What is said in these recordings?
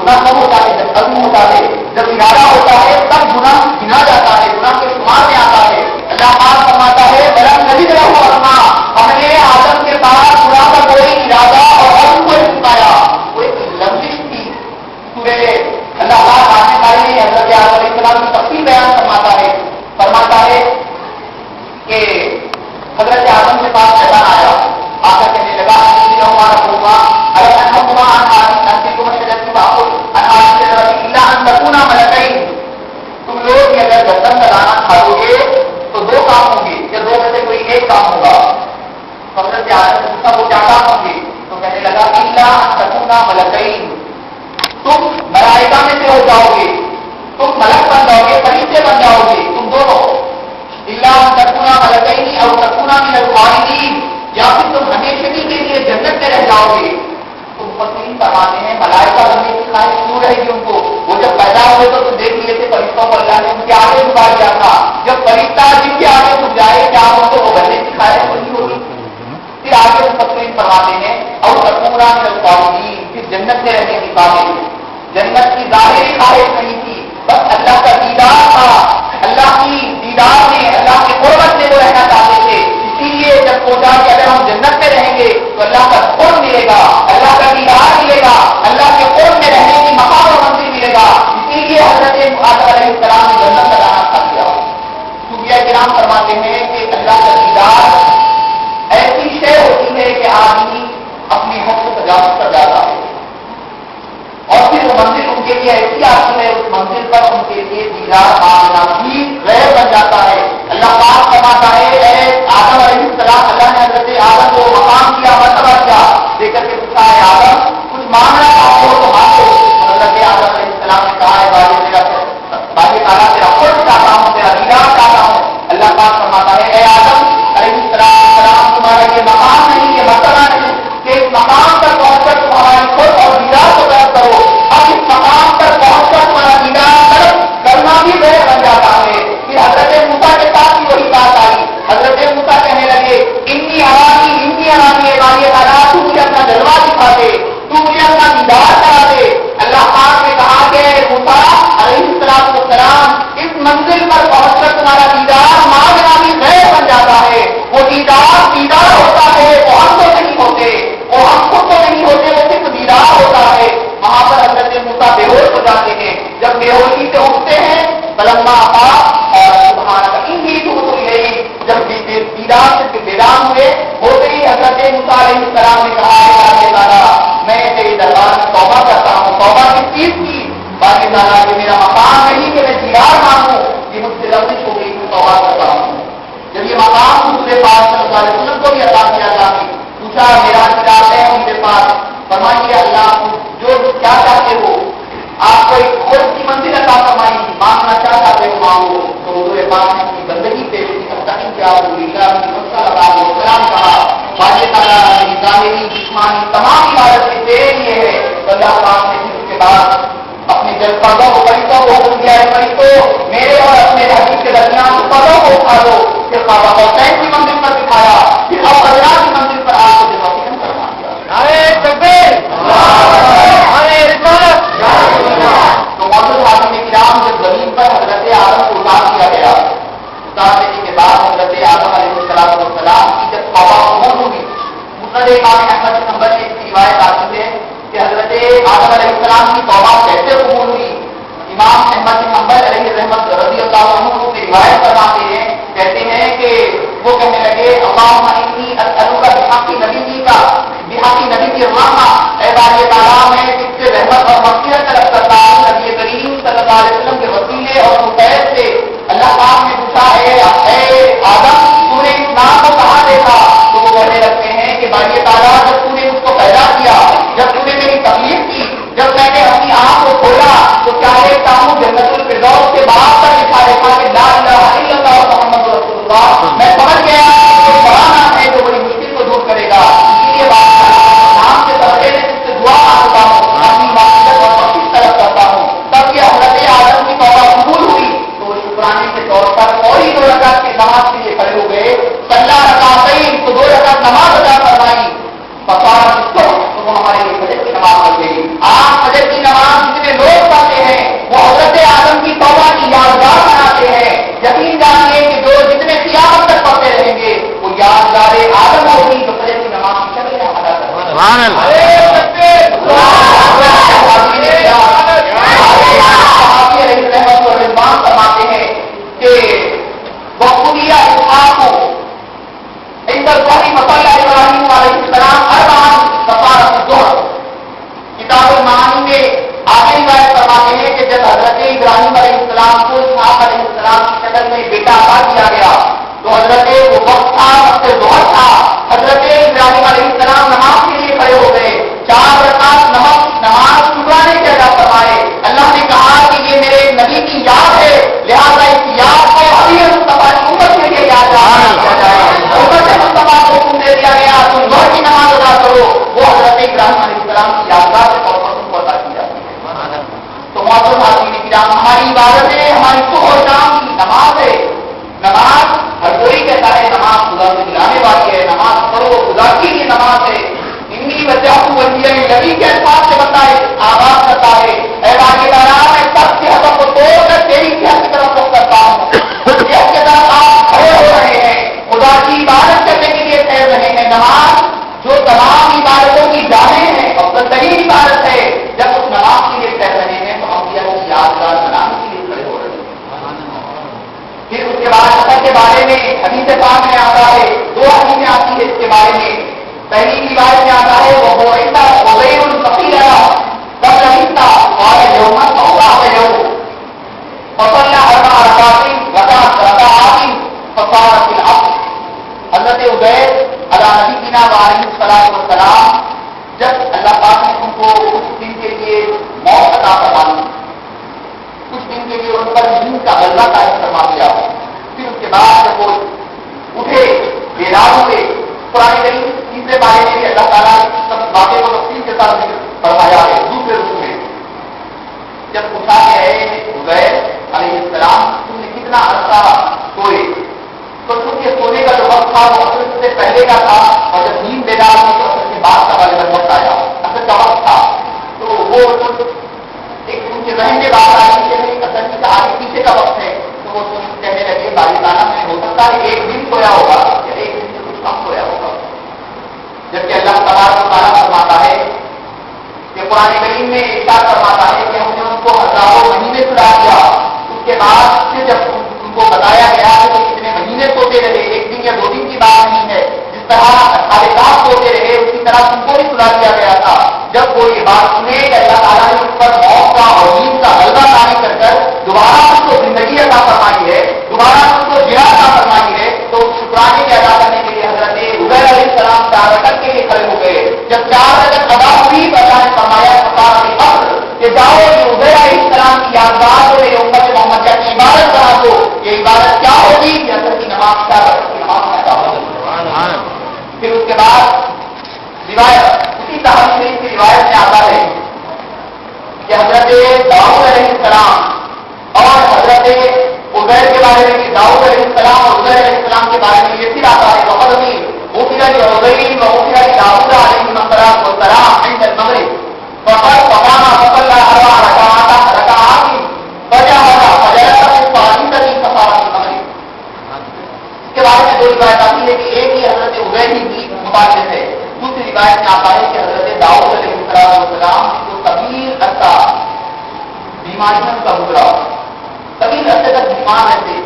گناہ کب ہوتا ہے؟ جب عزم ہوتا ہے، جب ارادہ ہوتا ہے تب گناہ گنا جاتا ہے، گناہ کے شمار میں آتا ہے۔ اللہ پاک فرماتا ہے بلند نبی رہو ورنہ ہم نے آدم کے پاس گناہ کا کوئی ارادہ اور عزم کو چھپایا، وہ ایک لفظ تھی۔ سورہ اللہ پاک آنے والی حضرت آدم علیہ السلام کی تفصیل بیان فرماتا ہے کہ حضرت آدم کے پاس شیطان آیا، آ کر کہنے لگا ہمارا ہوگا تم لوگ اگر گردن کا دانا کھاؤ گے تو دو کام ہوں گے، یا دو میں سے کوئی ایک کام ہوگا۔ حضرت آدم سے پوچھا وہ کیا کام ہوں گے؟ تو کہنے لگا الا ان تکونا ملکین، تم ملائکہ میں سے ہو جاؤ گے، تم ملک بن جاؤ گے، فرشتے بن جاؤ گے، تم دونوں۔ الا ان تکونا ملکین او تکونا من الخالدین، یا پھر تم ہمیشگی کے لیے جنت میں رہ جاؤ گے۔ تم مفسرین فرماتے ہیں ملائکہ بننے کی خواہش کیوں رہے گی ان کو؟ وہ جب پیدا ہوئے تو تم دیکھ لیے تھے فرشتوں کو اللہ نے ان کے آگے جھکا دیا تھا، جب فرشتہ جن کے آگے جھک جائے کیا ان کو وہ بننے کی خواہش نہیں ہوگی؟ پھر آگے مفسرین فرماتے ہیں او تکونا من الخالدین، پھر جنت میں رہنے کی خواہش، جنت کی ظاہری خواہش نہیں تھی، بس اللہ کا دیدار تھا، اللہ کی دیدار میں اللہ کے قربت میں وہ رہنا چاہتے تھے۔ اسی لیے جب سوچا کہ اگر ہم جنت میں رہیں گے تو اللہ کا قرب ملے گا، اللہ کا دیدار ملے گا، اللہ کے قرب میں رہنے کی مقام و منزل ملے گا، اسی لیے حضرت آدم علیہ السلام نے جنت کا دانا کھا لیا۔ صوفیاء کرام فرماتے ہیں کہ اللہ کا دیدار ایسی شے ہوتی ہے کہ آدمی اپنی حد کو تجاوز کر جاتا ہے، اور پھر وہ منزل ان کے لیے ایسی آتی ہے، اس منزل پر ان کے لیے دیدار مانگنا بھی غیر بن جاتا ہے۔ اللہ پاک فرماتا ہے اے آدم علیہ السلام، اللہ نے حضرت آدم کو مقام کیا، مرتبہ کیا، دے کر کے پوچھا ہے آدم کچھ مانگنا چاہتے ہو تو مانگو۔ حضرت آدم علیہ السلام نے کہا ہے باقی تعالیٰ تیرا قرب چاہتا ہوں، تیرا دیدار چاہتا ہوں۔ اللہ پاک فرماتا ہے اے آدم علیہ السلام تمہارا یہ مقام نہیں، یہ مرتبہ نہیں کہ اس مقام پر پہنچ کر تمہاری قرب اور دیدار کو طلب کرو، اب اس مقام پر پہنچ کر تمہارا دیدار طلب کرنا بھی غیر بن جاتا ہے۔ پھر حضرت موسیٰ کے ساتھ بھی وہی بات آئی، حضرت موسیٰ کہنے لگے انی ارانی عبادی تعالیٰ تو مجھے اپنا جلوہ دکھا دے، تو مجھے اپنا دیدار کرا دے۔ اللہ پاک نے کہا کہ موسیٰ علیہ السلام اس منزل پر پہنچ کر تمہارا دیدار مانگنا بھی غیر بن جاتا ہے۔ وہ دیدار ہوتا ہے، وہ ہم تو نہیں ہوتے، وہ ہم خود تو نہیں ہوتے، وہ صرف دیدار ہوتا ہے۔ وہاں پر حضرت موسیٰ بے ہوش ہو جاتے ہیں، جب بے ہوشی سے اٹھتے ہیں فلما افاق اور سبحانک انی تبت الیک، جب دیدار سے بیدار ہوئے ہوتے ہی حضرت موسیٰ علیہ السلام نے کہا ہے اللہ تعالیٰ میں تیری دربار میں توبہ کرتا ہوں۔ توبہ کس چیز کی؟ باقی تعالیٰ یہ میرا مقام نہیں کہ میں دیدار مانگوں، یہ مجھ سے لفظ ہو گئی، میں توبہ کرتا ہوں۔ جب یہ مقام دوسرے پاس صلی اللہ علیہ وسلم کو بھی عطا کیا اللہ نے، پوچھا میرا دیدار ہے ان کے پاس، فرمائیے اللہ جو کیا چاہتے ہو، آپ کو ایک خود کی منزل عطا فرمائی، مانگنا کیا چاہتے ہو مانگو۔ تو حضور پاک نے اپنی بندگی پیش کی، سلام کہا باقی تعالیٰ ظاہری جسمانی تمام عبادتیں تیرے لیے ہے۔ اللہ پاک نے پھر اس کے بعد اپنے جل پردوں کو فرشتوں کو حکم دیا ہے فرشتوں میرے اور اپنے حبیب کے درمیان پردوں کو اٹھا دو، پھر خوابہ حسین کی منزل پر دکھایا، پھر اب اللہ کی منزل پر آپ کو جلوہ فرما دیا۔ نعرہ تکبیر، نعرہ رسالت۔ تو معزز حاضرین کرام جب زمین پر حضرت آدم کو اتار دیا گیا، اتار دینے کے بعد حضرت آدم علیہ السلام کی جب توبہ قبول ہوئی، مسند امام احمد بن حنبل کی روایت آتی ہے کہ حضرت آدم علیہ السلام کی توبہ کیسے قبول ہوئی۔ امام احمد بن حنبل علیہ رحمت رضی اللہ عنہ سے روایت فرماتے ہیں، کہتے ہیں کہ وہ کہنے لگے اللہم انی اسألک بحق نبی کی الرحمہ، اے باری تعالیٰ میں اس سے رحمت اور مغفرت طلب کرتا ہوں نبی کریم صلی اللہ علیہ وسلم کے وسیلے اور مقید سے۔ اللہ پاک نے پوچھا اے آدم تو نے اس نام کو کہاں دیکھا؟ تو وہ کہنے لگتے ہیں کہ باری تعالیٰ جب تو نے اس کو پیدا کیا، جب تو نے میری تخلیق کی، جب میں نے اپنی آنکھ کو کھولا تو کیا دیکھتا ہوں جنت الفردوس کے باغ پر لکھا دیکھا کہ لا الہ الا اللہ محمد رسول اللہ۔ میں سمجھ گیا کہ بڑا نام ہے جو بڑی مشکل کو دور کرے گا، اسی لیے بات نام کے سبقے میں اس سے دعا مانگتا ہوں، اپنی معصیت اور بخشش طلب کرتا ہوں۔ تب یہ حضرت آدم کی توبہ قبول ہوئی تو وہ شکرانے کے طور پر فوری 2 رکعت کی نماز کے لیے کھڑے ہو گئے، صلی رکعتین تو 2 رکعت نماز ادا فرمائی، فقال تو وہ ہمارے لیے فجر کی نماز پڑھ گئی۔ آپ فجر کی نماز بیٹا عطا کیا گیا تو حضرت وہ وقت تھا، وقت ظہر تھا، حضرت ابراہیم علیہ السلام نماز کے لیے کھڑے ہو گئے، 4 رکعت نماز شکرانے کے ادا فرمائے۔ اللہ نے کہا کہ یہ میرے نبی کی یاد ہے، لہٰذا اس یاد کو حبیب مصطفیٰ کی امت کے لیے یاد کیا جائے۔ امت مصطفیٰ کو حکم دے دیا گیا تم ظہر کی نماز ادا کرو، وہ حضرت ابراہیم علیہ السلام کی یادگار کے طور پر تم کو ادا کی جاتی ہے۔ تو معزز حاضرین کرام، ہماری عبادت ہے، ہماری صبح اور شام کی نماز ہے۔ نماز ہر کوئی کہتا ہے نماز خدا سے ملانے والی ہے، نماز پڑھو خدا کی یہ نماز ہے۔ انی وجہ وجیہ نبی کے الفاظ سے بتائے آغاز کرتا ہے، اے باقیدارا میں سب کے حق کو توڑ کر تیری صحت کی طرف رخ کرتا ہوں۔ صحت کے طرف آپ کھڑے ہو رہے ہیں، خدا کی عبادت کرنے کے لیے ٹھہر رہے ہیں۔ نماز جو تمام عبادتوں کی جانیں ہیں، افضل ترین عبادت ہے، جب اس نماز کے لیے ٹھہر رہے ہیں تو ہم کی یادگار بنانے کے لیے کھڑے ہو رہے ہیں۔ پھر اس کے بعد اثر کے بارے میں حدیث پاک میں آتا ہے، 2 حدیثیں آتی ہے اس کے بارے میں۔ پہلی روایت میں آتا ہے وہ ہوتا غیر الفقیر سب رہتا اور یوم توبہ یوم فصلى 4 ركعات فصارت العصر۔ حضرت عبید علیہ نبینا علیہ الصلوۃ والسلام جب اللہ پاک نے ان کو کچھ دن کے لیے موت عطا فرما دی، کچھ دن کے لیے ان پر نیند کا غلبہ قائم فرما دیا، پھر اس کے بعد جب وہ اٹھے بیدار ہوئے، قرآن کریم تیسرے بارے میں بھی اللہ تعالیٰ نے سب باتیں کو تفصیل کے ساتھ ذکر فرمایا ہے۔ دوسرے رکوع میں جب پوچھا کہ اے عبید علیہ السلام تم نے کتنا عرصہ سوئے، تو چونکہ سونے کا جو وقت تھا وہ اثر سے پہلے کا تھا، اور جب نیند بیدار ہوئی تو اثر کے بعد کا غالباً وقت آیا، اثر کا وقت تھا، تو وہ ایک ان کے ذہن میں بات آئی کہ اثر کا آگے پیچھے کا وقت ہے، تو وہ کہنے لگے باریکانہ میں ہو سکتا ہے 1 دن سویا ہوگا یا 1 دن سے کچھ کم سویا ہوگا۔ جبکہ اللہ تبارک و تعالیٰ فرماتا ہے کہ قرآن کریم میں ارشاد فرماتا ہے کہ ہم نے ان کو ہزاروں مہینے سلا دیا، اس کے بعد پھر جب ان کو بتایا گیا کہ وہ کتنے مہینے سوتے رہے، 1 دن یا 2 دن کی بات نہیں ہے، جس طرح خالقات سوتے رہے اسی طرح ان کو بھی سلا دیا گیا تھا۔ جب وہ یہ بات سنے کہ اللہ تعالیٰ نے اس پر موت کا اور نیند کا غلبہ طاری کر دوبارہ اس کو زندگی عطا فرمائی ہے، دوبارہ اس کو جیا عطا فرمائی ہے، تو شکرانے کے ادا کرنے کے لیے حضرت عبید علیہ السلام 4 رکعت کے لیے کھڑے ہو گئے۔ جب 4 رکعت ادا ہوئی تو اللہ نے فرمایا کہ جاؤ یہ عبید علیہ السلام کی یادگار کو میرے امت محمدیہ کی عبادت کرا دو۔ یہ عبادت کیا ہوگی کہ اثر کی نماز 4 رکعت کی نماز ادا ہوگی۔ پھر اس کے بعد روایت اسی صحابی شریف کی روایت میں آتا ہے کہ حضرت داؤد علیہ السلام اور حضرت عبید کے بارے میں کہ داؤد علیہ السلام اور عبید علیہ السلام کے بارے میں یہ پھر آتا ہے بہت ابھی غفر لعبید وغفر لداؤد علیہما الصلاۃ والسلام عند المغرب فقد فقام فصلى 4 ركعات فجاهد فجلس في الطائفة فصارت المغرب۔ اس کے بارے میں 2 روایت آتی ہے کہ ایک ہی حضرت عبید کی مبارک ہے، دوسری روایت میں آتا ہے کہ حضرت داؤد علیہ السلام کو طویل عرصہ بیماریوں کا گزرا، طویل عرصے تک بیمار رہتے،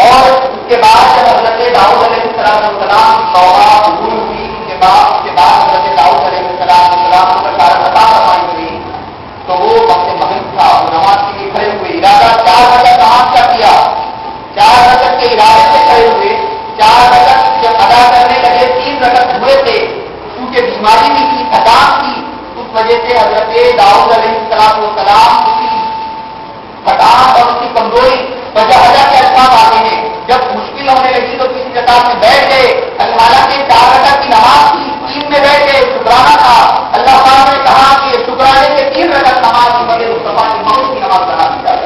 اور اس کے بعد جب حضرت داؤد علیہ السلام توبہ قبول ہوئی، اس کے بعد حضرت داؤد علیہ السلام کو بشارت عطا فرمائی ہوئی، تو وہ وقت مغرب تھا، نماز کے لیے کھڑے ہوئے، ارادہ 4 رکعت نماز کا کیا، 4 رکعت کے ارادے سے کھڑے ہوئے، 4 رکعت جب ادا کرنے لگے 3 رکعت ہوئے تھے، کیونکہ بیماری بھی تھی، تھکان تھی، اس وجہ سے حضرت داؤد علیہ السلام کی تھکان اور اس کی کمزوری وجہ کے الفاظ آتے ہیں، جب مشکل ہونے لگی تو کسی قطار میں بیٹھ گئے، حالانکہ 4 رکعت کی نماز تھی، 3 میں بیٹھ گئے، شکرانہ تھا، اللہ تعالیٰ نے کہا کہ شکرانے کے 3 رکعت نماز کی بغیر مصطفیٰ کی مغرب کی نماز بنا دی جائے،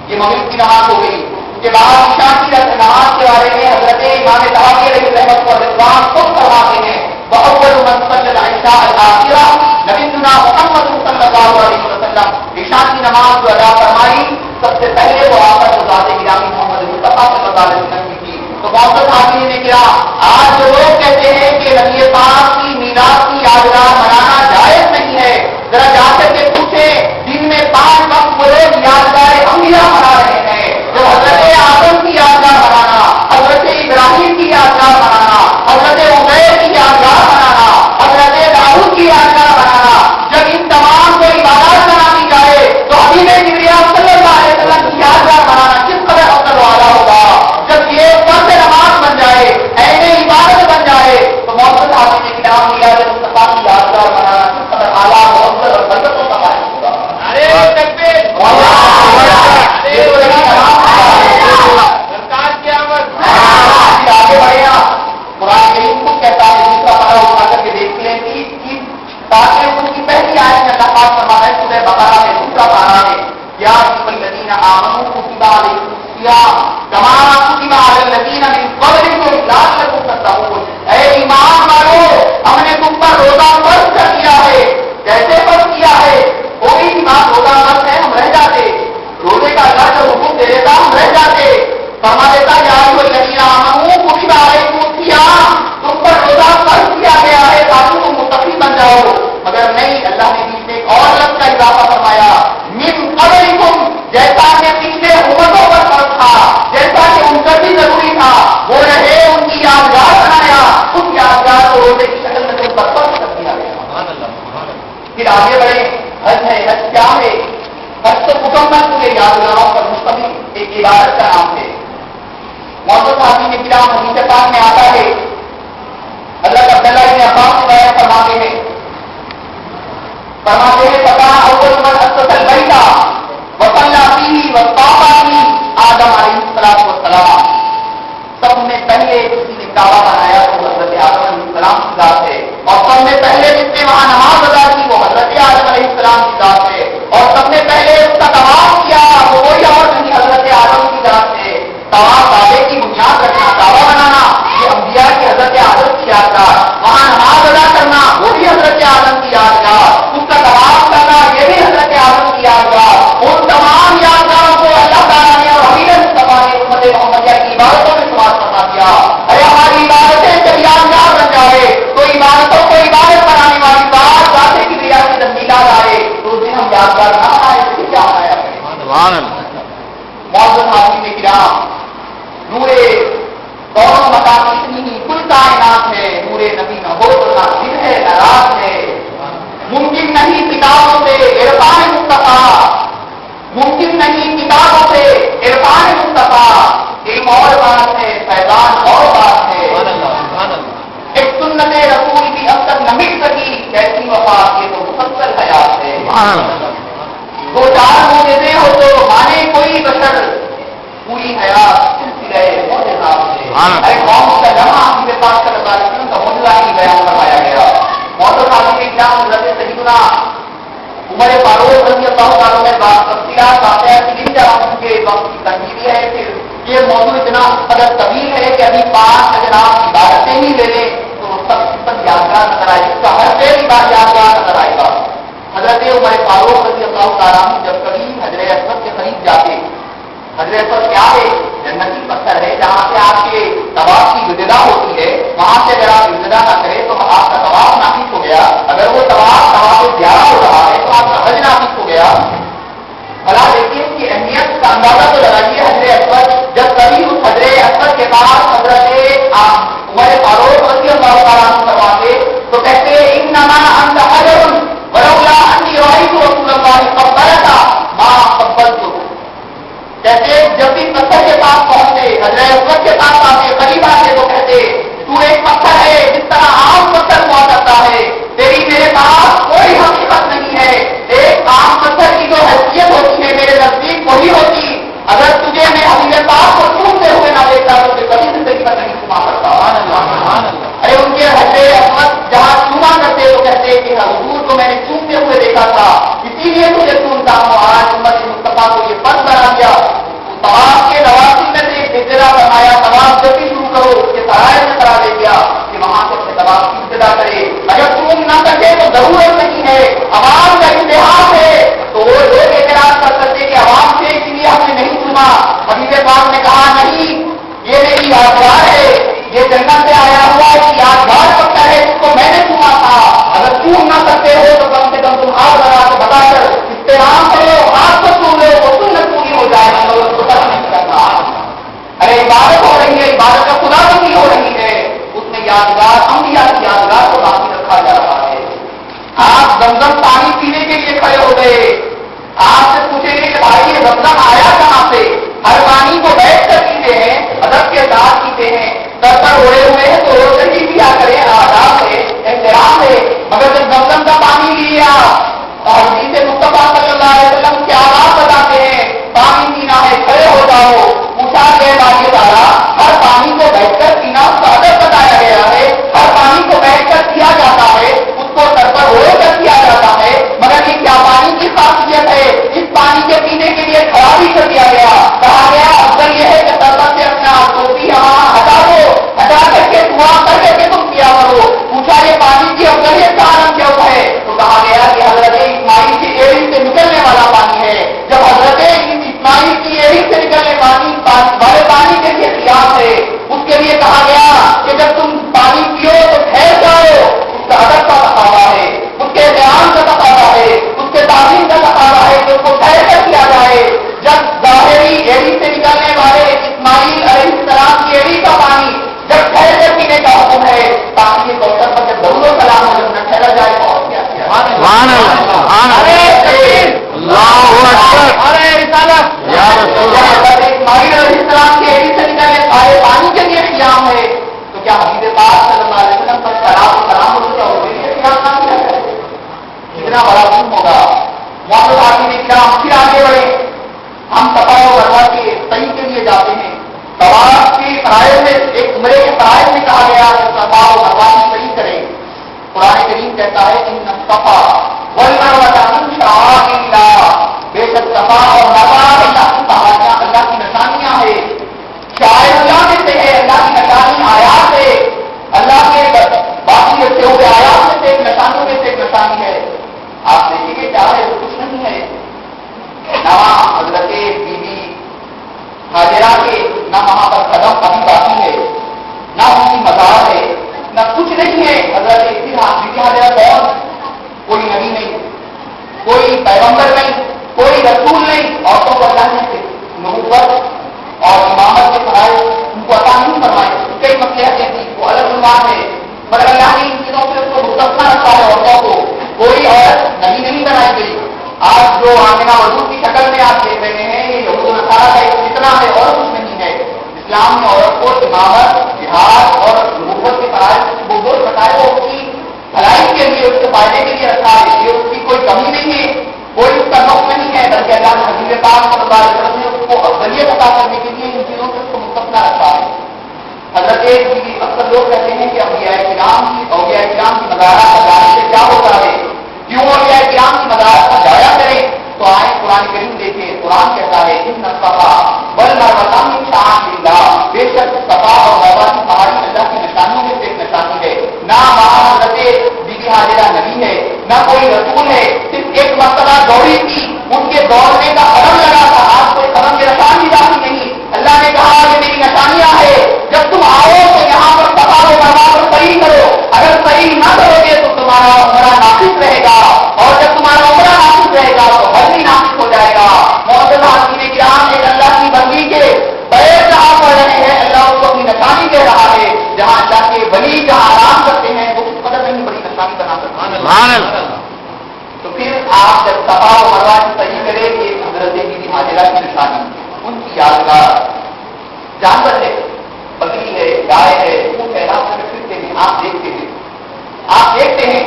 یہ مغرب کی نماز ہو گئی۔ اس کے بعد عشاء کی نماز کے بارے میں حضرت امام طحاوی علیہ رحمۃ و رضوان خود فرماتے ہیں وَأَوَّلُ مَنْ صَلَّى الْعِشَاءَ الْآخِرَةَ نبینا محمد صلی اللہ علیہ وسلم، عشاء کی نماز جو ادا فرمائی سب سے پہلے وہ آپ کا ذات گرامی محمد مصطفیٰ صلی اللہ علیہ وسلم کی تھی۔ تو معزز حاضرین نے کیا آج جو لوگ کہتے ہیں کہ نبی پاک کی میلاد کی یادگار منانا جائز نہیں ہے، ذرا جا کر کے پوچھیں، دن میں 5 وقت وہ لوگ یادگار انبیاء منا رہے ہیں، جو حضرت آدم کی یادگار منانا، حضرت ابراہیم کی یادگار منانا، حضرت عبید کی یادگار منانا، حضرت داؤد کی یادگار منانا، جب ان تمام کو عبادات بنا دی جائے تو حبیب کبریا صلی اللہ علیہ وسلم کی یادگار منانا قیام لیا ہے مصطفیٰ کی یادگار بنانا کس قدر اعلیٰ مؤثر اور برکتوں کا باعث ہوگا. آگے بڑھے آپ قرآن کریم خود کہتا ہے دوسرا پارا اٹھا کر کے دیکھ لیں کہ تاکہ ان کی پہلی آیت میں اللہ پاک فرماتا ہے سورہ بقرہ میں دوسرا پارا ہے یا ایھا الذین آمنوا کتب علیکم الصیام کما کتب علی الذین من قبلکم لعلکم تتقون. اے ایمان والو ہم نے تم پر روزہ فرض کر دیا ہے. کیسے فرض کیا ہے؟ کوئی بات روزہ فرض ہے ہم رہ جاتے, روزے کا اللہ جو حکم دے دیتا ہم رہ جاتے. فرما دیتا یا ایھا الذین آمنوا کتب علیکم الصیام تم پر روزہ فرض کیا گیا ہے تاکہ تم متقی بن جاؤ. مگر نہیں, اللہ نے بیچ میں ایک اور لفظ کا اضافہ فرمایا من قبلکم, جیسا کہ پچھلے امتوں پر فرض تھا, جیسا کہ ان کا بھی ضروری تھا وہ رہے, ان کی یادگار بنایا, اس یادگار کو روزے کی شکل میں تم پر فرض کر دیا گیا. پھر آگے بڑھے, حج ہے. حج کیا ہے؟ حج تو مکمل پورے یادگاروں پر مشتمل ایک عبادت کا نام ہے. موضوع صحابی میں کرام حدیث پاک میں آتا ہے حضرت عبداللہ بن عباس سے بیان فرماتے ہیں فکان اول من اسس البیت وصلی فیہ وطاف فیہ آدم علیہ السلام. سب نے پہلے کسی نے کعبہ بنایا تو حضرت آدم علیہ السلام کی ذات ہے, اور سب نے پہلے جس نے وہاں نماز ادا کی وہ حضرت آدم علیہ السلام کی ذات ہے, اور سب نے پہلے اس کا طواف کیا وہ کوئی اور نہیں حضرت آدم کی ذات ہے. طواف کعبے کی بنیاد رکھنا, کعبہ بنانا یہ انبیاء کی حضرت آدم کی یادگار, وہاں نماز ادا کرنا وہ بھی حضرت آدم کی یادگار, اس کا طواف کرنا یہ بھی حضرت آدم کی یادگار. ان تمام یادگاروں کو اللہ تعالیٰ نے اور حبیب مصطفیٰ نے امت محمدیہ کی عبادتوں میں شمار فرما دیا. ارے ہماری عبادتیں جب یادگار بن جائے تو عبادتوں کو عبادت بنانے والی بات ذاتے کی بیا کی تنبیہات آئے تو اس دن ہم یادگار نہ بنائے تو کیا بنایا کریں. معزز حاضرین کرام, نورے دونوں مقام اتنی ہی کل کائنات ہے, نورے نبی نہ ہو تو نہ دل ہے نہ رات ہے. ممکن نہیں کتابوں سے عرفان مصطفیٰ, ممکن نہیں کتابوں سے عرفان مصطفیٰ, علم اور بات ہے فیضان اور بات ہے. ایک سنت رسول کی اب تک نہ مٹ سکی کیسی وفا یہ تو مسلسل حیات ہے. دو چار معجزے ہو تو مانے کوئی بشر پوری حیات سلسلہ معجزات سے. ارے قوم کا جمع حبیب پاک صلی اللہ علیہ وسلم کا معجزہ ہی بیان فرمایا گیا. موضوع صاحب کے کیا حضرت سیدنا عمر فاروق رضی اللہ تعالیٰ میں تفصیلات واقعات کی گن جا کے وقت کی تنظیمی ہے. پھر یہ موضوع اتنا قدر طویل ہے کہ ابھی 5 جناب عبادتیں ہی لے لیں تو سب یادگار نظر آئے گی, اس کا ہر پہلی بار یادگار نظر آئے گا. حضرت عمر فاروق رضی اللہ تعالیٰ جب کبھی حجر اسود کے قریب جاتے, حجر اسود کیا ہے؟ جنتی پتھر ہے جہاں سے آپ کے طواف کی ابتدا ہوتی ہے, وہاں سے اگر آپ ابتدا نہ کریں تو آپ کا طواف ناقص ہو گیا. اگر وہ طواف زیادہ ہو رہا ہے تو آپ کا حج ناقص ہو گیا. بھلا دیکھیے اس کی اہمیت کا اندازہ تو لگائیے. حجر اسود جب کبھی اس حجر اسود کے پاس حضرت عمر فاروق رضی اللہ تعالیٰ کرواتے تو کہتے انما انت حجر ولولا انی رأیت رسول اللہ قبلک ما قبلتہ. کہتے جب بھی پتھر کے پاس پہنچتے, حجر اسود کے پاس آتے, قریب آتے تو کہتے تو ایک پتھر ہے جس طرح عام پتھر ہوا کرتا ہے, تیری میرے پاس کوئی حقیقت نہیں ہے. ایک عام پتھر کی جو حیثیت ہوتی ہے میرے نزدیک وہی ہوتی. اگر تجھے میں حبیب پاک کو چومتے ہوئے نہ دیکھتا تو کبھی زندگی پر نہیں چوما کرتا. ارے ان کے حجر اسود جہاں چوما کرتے تو کہتے کہ حضور کو میں نے چومتے ہوئے دیکھا تھا اسی لیے تجھے چومتا ہوں. آج امت مصطفیٰ کو یہ فرض بنا دیا. طواف کے نوافل میں سے ابتدا فرمایا, طواف جب بھی شروع کرو اس کے سرائے میں کرا دے دیا کہ وہاں سے اپنے طواف کی ابتدا کرے. اگر چوم نہ سکے تو ضرورت نہیں ہے, عوام کا اتحاد ہے تو وہ لوگ اعتراض کر سکتے کہ عوام سے اس لیے ہم نے نہیں چوما. حبیب پاک نے کہا نہیں, یہ میری یادگار ہے, یہ جنت سے آیا ہوا ایک یادگار پتھر ہے جس کو میں نے چوما تھا. اگر چوم نہ سکتے ہو تو کم سے کم تم ہاتھ لگا کے بتا کر استعمال کرو, ہاتھ کو چوم لو, وہ سنت پوری ہو جائے گا. ارے عبادت ہو رہی ہے, عبادت کا خدا بندی ہو رہی ہے, اس میں یادگار انبیاء کی یادگار کو باقی رکھا جا رہا ہے. آپ زمزم پانی پینے کے لیے کھڑے ہو گئے, آپ سے پوچھیں گے کہ بھائی یہ زمزم آیا کہاں سے؟ ہر پانی کو بیٹھ کر پیتے ہیں, ادب کے ساتھ پیتے ہیں, سر پر اوڑے ہوئے ہیں تو روز ہی پیا کریں, آداب ہے, ہے، مگر جب زمزم کا پانی لیا اور حدیث مصطفیٰ صلی اللہ علیہ وسلم کے آواز بتاتے ہیں پانی پینا ہے کھڑے ہو جاؤ، پوچھا گیا باری تعالیٰ ہر پانی کو بیٹھ کر پینا اس کا ادب بتایا گیا ہے، ہر پانی کو بیٹھ کر پیا جاتا ہے، اس کو سر پر اوڑھ کر پیا جاتا ہے، مگر یہ کیا پانی کی خاصیت ہے؟ اس پانی کے پینے کے لیے کھڑا بھی کر دیا گیا، کہا گیا افضل یہ ہے کہ سر پر سے اپنا ٹوپی ہٹا دو، ہٹا کر کے دعا کر کے تم پیا کرو۔ پوچھا یہ پانی کی افضلیت کا عالم کیوں ہے؟ تو کہا گیا کہ حضرت اسماعیل کی ایڑی سے نکلنے والا پانی ہے، جب حضرت اسماعیل کی ایڑی سے نکلنے والے پانی کے لیے قیاس ہے، اس کے لیے کہا گیا کہ جب تم پانی پیو تو ٹھہر جاؤ، اس کا ادب کا تقاضا ہے، اس کے بیان کا تقاضا ہے، اس کے تعلیم کا تقاضا ہے کہ اس کو ٹھہر کر کیا جائے۔ جب ظاہری ایڑی سے نکلنے والے اسماعیل علیہ السلام کی ایڑی کا پانی جب ٹھہر کر پینے کا حکم ہے، پانی کے کوثر پر جب درود و سلام ہو جب نہ ٹھہرا جائے اور کیا کیا؟ اسماعیل علیہ السلام کی ایڑی سے نکلنے والے پانی کے لیے قیام ہے، تو کیا حبیب پاک صلی اللہ علیہ وسلم پر سلام ہو چکا اور قیام نہ کیا جائے؟ کتنا بڑا ظلم ہوگا۔ محمد آدمی کرام پھر آگے بڑھے، ہم صفا و مروا کے صحیح کے لیے جاتے ہیں، طواف کی فرائض میں ایک عمرے کے فرائض میں کہا گیا کہ صفا و مروا کی صحیح کریں۔ قرآن کریم کہتا ہے ان الصفا والمروہ من شعائر اللہ، بے شک صفا اور مروا اللہ کی پہاڑیاں، اللہ کی نشانیاں ہے، شاعر اللہ میں سے ہے، اللہ کی نشانی آیات ہے، اللہ کے باقی رکھتے ہوئے آیات میں سے ایک نشانوں میں سے ایک نشانی ہے۔ آپ دیکھیں گے کیا ہے وہ کچھ نہیں ہے، نہ حضرت بی بی حاجرہ کے نہ وہاں پر قدم ابھی باقی ہے، نہ ان کی مزار ہے، نہ کچھ نہیں ہے۔ حضرت بی بی حاجرہ کون؟ کوئی نبی نہیں، کوئی پیغمبر نہیں، کوئی رسول نہیں، عورتوں کو اللہ نے نبوت اور امامت کے فرائض ان کو عطا نہیں فرمائے، کئی مصلحتیں تھیں، وہ الگ عنوان ہے، مگر اللہ نے ان چیزوں سے اس کو مستثنا رکھا ہے۔ عورتوں کو کوئی عورت نبی نہیں بنائی گئی۔ آج جو آمنہ وضو کی شکل میں آپ دیکھ رہے ہیں یہ یہود و نصارہ کا ایک فتنہ ہے اور کچھ نہیں ہے۔ اسلام نے عورت کو امامت، جہاد اور نبوت کے فرائض وہ بتائے، وہ اس کی بھلائی کے لیے، اس کے فائدے کے لیے رکھا ہے، یہ اس کی کوئی کمی نہیں ہے، کوئی اس کا نقص نہیں ہے، بلکہ اللہ نے حبیب پاک صلی اللہ علیہ وسلم نے اس کو افضلیت عطا کرنے کے لیے ان چیزوں سے اس کو مستثنا رکھا ہے۔ حضرت اکثر لوگ کہتے ہیں کہ اولیاء کرام کی مزارات پر جانے سے کیا ہوتا ہے، کیوں اولیاء کرام کی مزارات پر جایا کریں؟ تو آئے قرآن کریم دیکھیں، قرآن کہتا ہے ان الصفا والمروہ من شعائر اللہ، بے شک صفا اور مروہ کی پہاڑی اللہ کی نشانیوں میں سے ایک نشانی ہے۔ نہ وہاں حضرت بی بی حاجرہ نبی ہے، نہ کوئی رسول ہے، صرف ایک مرتبہ دوڑی تھی، ان کے دوڑنے کا قدم لگا تھا، آج کوئی قدم کے نشان بھی باقی نہیں۔ اللہ نے کہا یہ میری نشانیاں ہے، جب تم آؤ تو یہاں پر صفا و مروہ پر صحیح کرو، اگر صحیح نہ کرو گے تو تمہارا عمرہ ناقص رہے گا، اور جب تمہارا عمرہ ناقص رہے گا تو حج بھی ناقص ہو جائے گا۔ معزز حاضرین کرام، ایک اللہ کی بندی کے پیر جہاں پڑ رہے ہیں، اللہ اس کو اپنی نشانی دے رہا ہے، جہاں اللہ کے ولی جہاں آرام کرتے ہیں وہ اس قدر نہیں بڑی نشانی بنا سکتے۔ تو پھر آپ جب صفا و مروہ کی صحیح کریں گے، حضرت بی بی حاجرہ کی نشانی، ان کی یادگار جانور ہے، بکری ہے، گائے ہے، وہ کیلاش میں پھرتے ہیں، آپ دیکھتے ہیں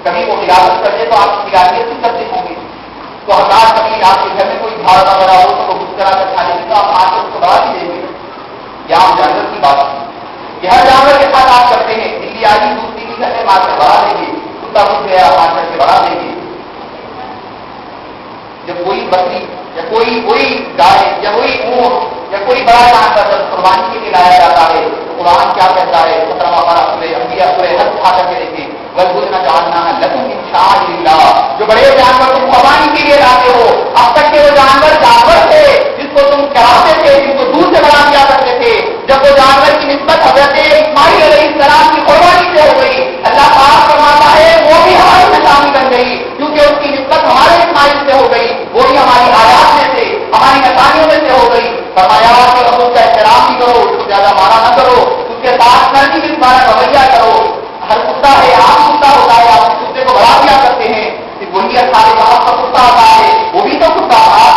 کبھی وہ عبادت کرتے تو آپ کی عبادت بھی کرتے ہوں گے، تو ہزار کبھی آپ کے گھر میں کوئی جھاڑ وغیرہ ہو تو وہ کرا کر کھا لیں گے، تو آپ آ کے اس کو بڑھا بھی دیں گے۔ یہ عام جانور کی بات ہے، یہ ہر جانور کے ساتھ آپ کرتے ہیں، بلی آئی دوسری بھی گھر میں مار کر بڑھا دیں گے، کتا کچھ گیا مار کر کے بڑھا دیں گے۔ جب کوئی بکری یا کوئی گائے یا کوئی اونٹ یا کوئی بڑا جانور جب قربانی کے لیے لایا جاتا ہے تو قرآن کیا کہتا ہے؟ 17واں پارہ سورہ انبیاء سورہ حج اٹھا کر کے دیکھیں، وَالْبُدْنَ جَعَلْنَاهَا لَكُمْ مِنْ شَعَائِرِ اللَّهِ، جو بڑے جانور تم قربانی کے لیے لاتے ہو، اب تک کے وہ جانور تھے جس کو تم چراتے تھے، جن کو دودھ سے بڑا دیا کرتے تھے، جب وہ جانور کی نسبت حضرت اسماعیل علیہ السلام کی قربانی سے ہو گئی، اللہ پاک فرماتا ہے وہ بھی ہماری نشانی بن گئی، کیونکہ اس کی نسبت ہمارے اسماعیل سے ہو گئی، وہ بھی ہماری آیات میں سے، ہماری نشانیوں میں سے ہو گئی۔ فرمایا کہ اب اس کا احترام بھی کرو، اس کو زیادہ مارا نہ کرو، اس کے پاس نرمی بھی تمہارا رویہ کرو۔ ہر کتا ہے، عام کتا ہوتا ہے، آپ اس کتے کو بڑھا دیا کرتے ہیں، وہی اٹھارے کا کتا ہوتا ہے، وہ بھی تو کتا تھا،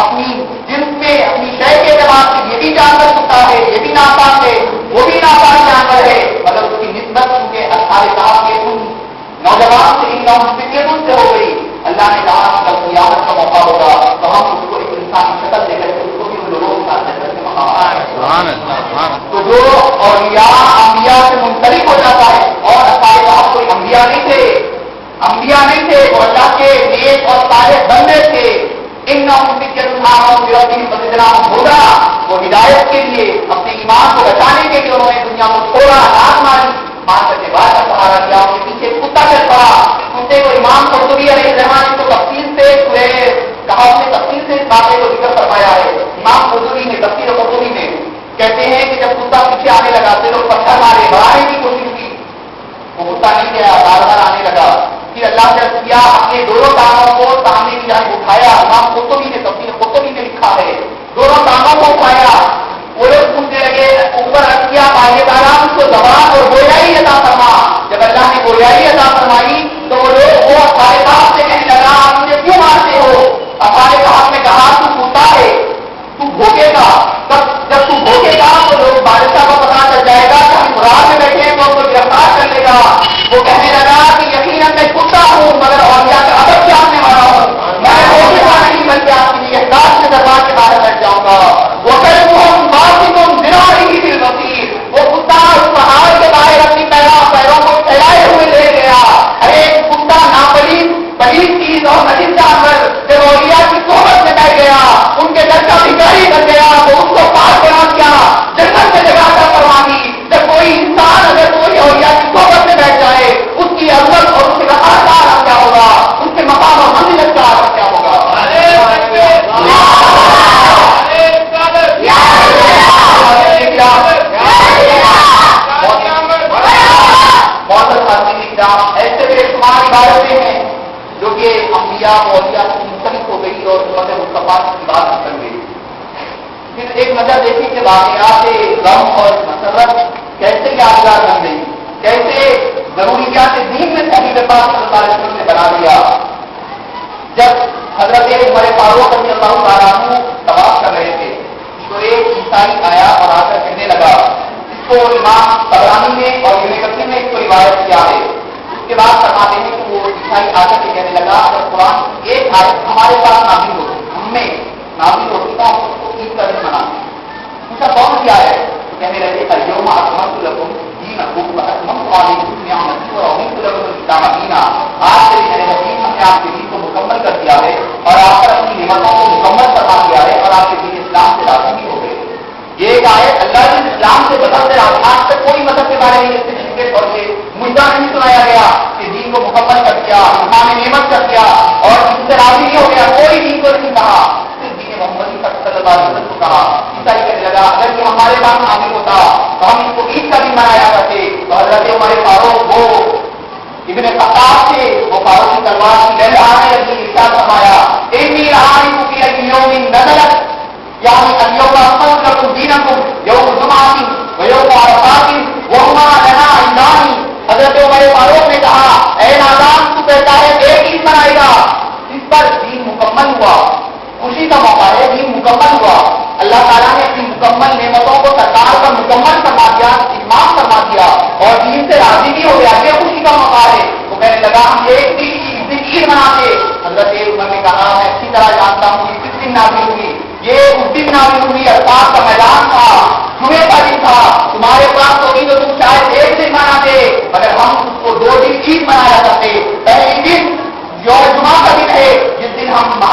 اپنی جنس میں اپنی شے کے اعتبار سے یہ بھی جانور کتا ہے، یہ بھی ناپاک ہے، وہ بھی ناپاک جانور ہے، مگر اس کی نسبت کیونکہ اٹھارے کے ان نہ فکر سے ہو گئی. اللہ نے کہا کہ جب قیامت کا موقع ہوگا تو ہم اس کو ایک انسانی شکل دے کر اس کو بھی ان لوگوں کے ساتھ جنت میں مقام. تو جو اولیاء انبیاء سے منسلک ہو جاتا ہے اور ہمارے پاس کوئی انبیاء نہیں تھے وہ اللہ کے نیک اور صالح بندے تھے. ہوگا وہ ہدایت کے لیے اپنے ایمان کو بچانے کے لیے انہوں نے دنیا کو چھوڑا, رات ماری, مان کر کے بعد کا سہارا کیا. ان کے پیچھے کتا چل پڑا. کتے کو امام قرطبی علیہ الرحمٰن کو تفصیل سے کہا, اس نے تفصیل سے اس باتیں کو ذکر فرمایا ہے. امام قرطبی نے تفسیر قرطبی میں کہتے ہیں کہ جب کتا پیچھے آنے لگا تو لوگ پتھر مارے, بڑھانے کی کوشش کی, وہ کتا نہیں گیا, بار بار آنے لگا. پھر اللہ نے کیا اپنے دونوں ٹانگوں کو سامنے کی جانب اٹھایا. امام قرطبی نے تفسیر قرطبی میں لکھا ہے, دونوں ٹانگوں کو اٹھایا. وہ لوگ پوچھنے لگے اوپر رکھ کیا پائے تعالیٰ اس کو زبان اور گویائی عطا فرما. جب اللہ نے گویائی عطا فرمائی تو وہ لوگ وہ اپنے باپ سے کہنے لگا آپ مجھے کیوں مارتے ہو. اپنے باپ نے کہا تو کتا ہے, تو بھوکے گا, جب تو بھوکے گا تو لوگ بادشاہ کو پتا چل جائے گا کہ ہم مراد میں بیٹھے تو اس کو گرفتار کر لے گا. وہ کہنے لگا کہ یقیناً میں کتا ہوں مگر اولیاء کا ادب جاننے والا ہوں. میں بھوکے گا نہیں بلکہ آپ کی احساس کے دربار کے باہر بیٹھ جاؤں گا. وہ کہتے وہ کتا اس پہاڑ کے باہر اپنی پیروں کو پھیلائے ہوئے لے گیا. ارے کتا ناپلیز پلیز چیز اور نجیب جانور جب اولیاء کی صحبت میں بیٹھ گیا, ان کے در کا بھکاری بن گیا, تو اس کو پاک بنا دیا, جنت میں جگہ کا فرما دی. جب کوئی انسان اگر کوئی اولیاء کی صحبت میں بیٹھ جائے اس کی عظمت اور اس کے رفاع کا عالم کیا ہوگا, اس کے مقام اور منزلت کا عالم کیا ہوگا. ایسے بے شمار عبادتیں ہیں جو کہ انبیاء اولیاء سے منسلک ہو گئی اور امت مصطفیٰ کی بات کر گئی. پھر ایک نظر دیکھی کہ واقعات غم اور مسرت کیسے یادگار بن گئی, کیسے ضروریات دین میں حبیب پاک صلی اللہ علیہ وسلم نے بنا دیا. جب حضرت عمر فاروق رضی اللہ تعالیٰ عنہ طواف کر رہے تھے تو ایک عیسائی آیا اور آ کر کہنے لگا, اس کو امام طبرانی نے اور ابن کثیر نے اس کو روایت کیا ہے. اس کے بعد فرماتے ہیں کہ وہ عیسائی آ کر کے کہنے لگا اگر قرآن ایک آیت ہمارے پاس نازل ہوتی, ہم میں نازل ہوتی تو ہم اس کو عید کا دن مناتے. پوچھا کون سی آیت؟ تو کہنے لگے اليوم اکملت لکم دینکم واتممت علیکم نعمتی ورضیت لکم الاسلام دینا. آج سے میرے نبی ہم نے آپ کے دین کو مکمل کر دیا ہے اور آپ پر اپنی نعمتوں کو مکمل فرما دیا ہے اور آپ کے دین اسلام سے راضی بھی ہو گئے. یہ ایک آیت اللہ کے اسلام سے بدلتے آج تک کوئی مذہب کے بارے میں کے طور سے مدعا نہیں سنایا گیا کہ دین کو مکمل کر دیا, ہمارے نعمت کر دیا اور اس سے راضی نہیں ہو گیا. کوئی دین کو نہیں کہا, صرف دین محمد صلی اللہ علیہ وسلم کو کہا. عیسائی کہنے لگا اگر یہ ہمارے پاس نازل ہوتا تو ہم اس کو عید کا دن منایا کرتے. تو حضرت عمر فاروق وہ ابن خطاب سے وہ فاروق کی تلوار کی لہرانے لگی. ارشاد فرمایا انی اعرف فی اليوم نزلت یعنی اليوم اکملت لکم دینکم یوم جمعۃ ویوم عرفات وہما لنا عیدان. حضرت عمر فاروق نے کہا اے نادان تو کہتا ہے ایک عید منائے گا, اس پر دین مکمل ہوا, خوشی کا موقع ہے, دین مکمل ہوا. اللہ تعالیٰ نے اپنی مکمل نعمتوں کو سرکار پر مکمل فرما دیا, اتمام فرما دیا اور دین سے راضی بھی ہو گیا. یہ خوشی کا موقع ہے. وہ کہنے لگا ہم ایک عید مناتے. حضرت عمر نے کہا میں اچھی طرح جانتا ہوں کہ کس دن نازل ہوئی. یہ اس دن نازل ہوئی, عرفات کا میدان تھا, جمعے کا دن تھا. تمہارے پاس ہوگی تو تم شاید ایک دن مناتے مگر ہم اس کو 2 دن عید منایا کرتے. پہلی دن جو جمعہ کا دن ہے جس دن ہم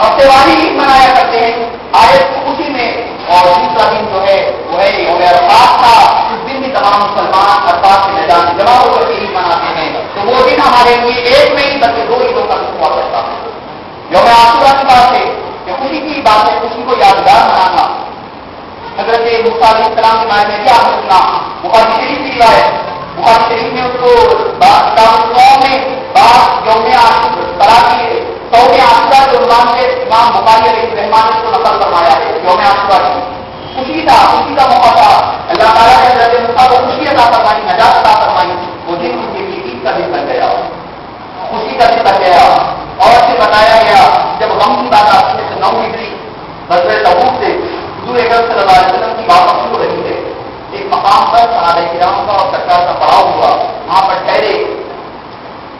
ہفتے والی عید منایا کرتے ہیں آیت خوشی میں, اور دوسرا دن جو ہے وہ ہے یوم عرفات تھا. اس دن بھی تمام مسلمان عرفات کے میدان میں جمع ہو کر کے عید مناتے ہیں. تو وہ دن ہمارے لیے ایک نہیں بلکہ 2 عیدوں کا دن ہوا کرتا ہے. یوم عاشورہ کی بات ہے کہ خوشی کی بات ہے, خوشی کو یادگار منانا. حضرت موسیٰ علیہ السلام کے بارے میں کیا سننا, بخاری شریف کی روایت, بخاری شریف میں اس کو میں بات یوم عاشورہ کی صوم عاشورہ کے عنوان سے امام بخاری علیہ الرحمٰن نے اس کو نقل فرمایا ہے. یوم عاشورہ کی خوشی تھا, خوشی کا موقع تھا. اللہ تعالیٰ نے حضرت موسیٰ کو خوشی عطا فرمائی, نجات عطا فرمائی. وہ دن ان کے لیے عید کا دن بن گیا, خوشی کا دن بن گیا. اور پھر بتایا گیا جب غم کی بات آتی ہے تو 9 ہجری غزوہ تبوک سے حضور اکرم صلی اللہ علیہ وسلم کی واپسی ہو رہی ہے. ایک مقام پر صحابہ کرام کا اور سرکار کا پڑاؤ ہوا, وہاں پر ٹھہرے.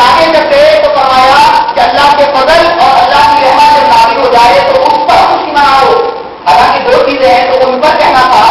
آگے جب گئے تو فرمایا کہ اللہ کے فضل اور اللہ کی رحمت جب نازل ہو جائے تو اس پر خوشی مناؤ. حالانکہ دو چیزیں ہیں تو ان پر کہنا تھا,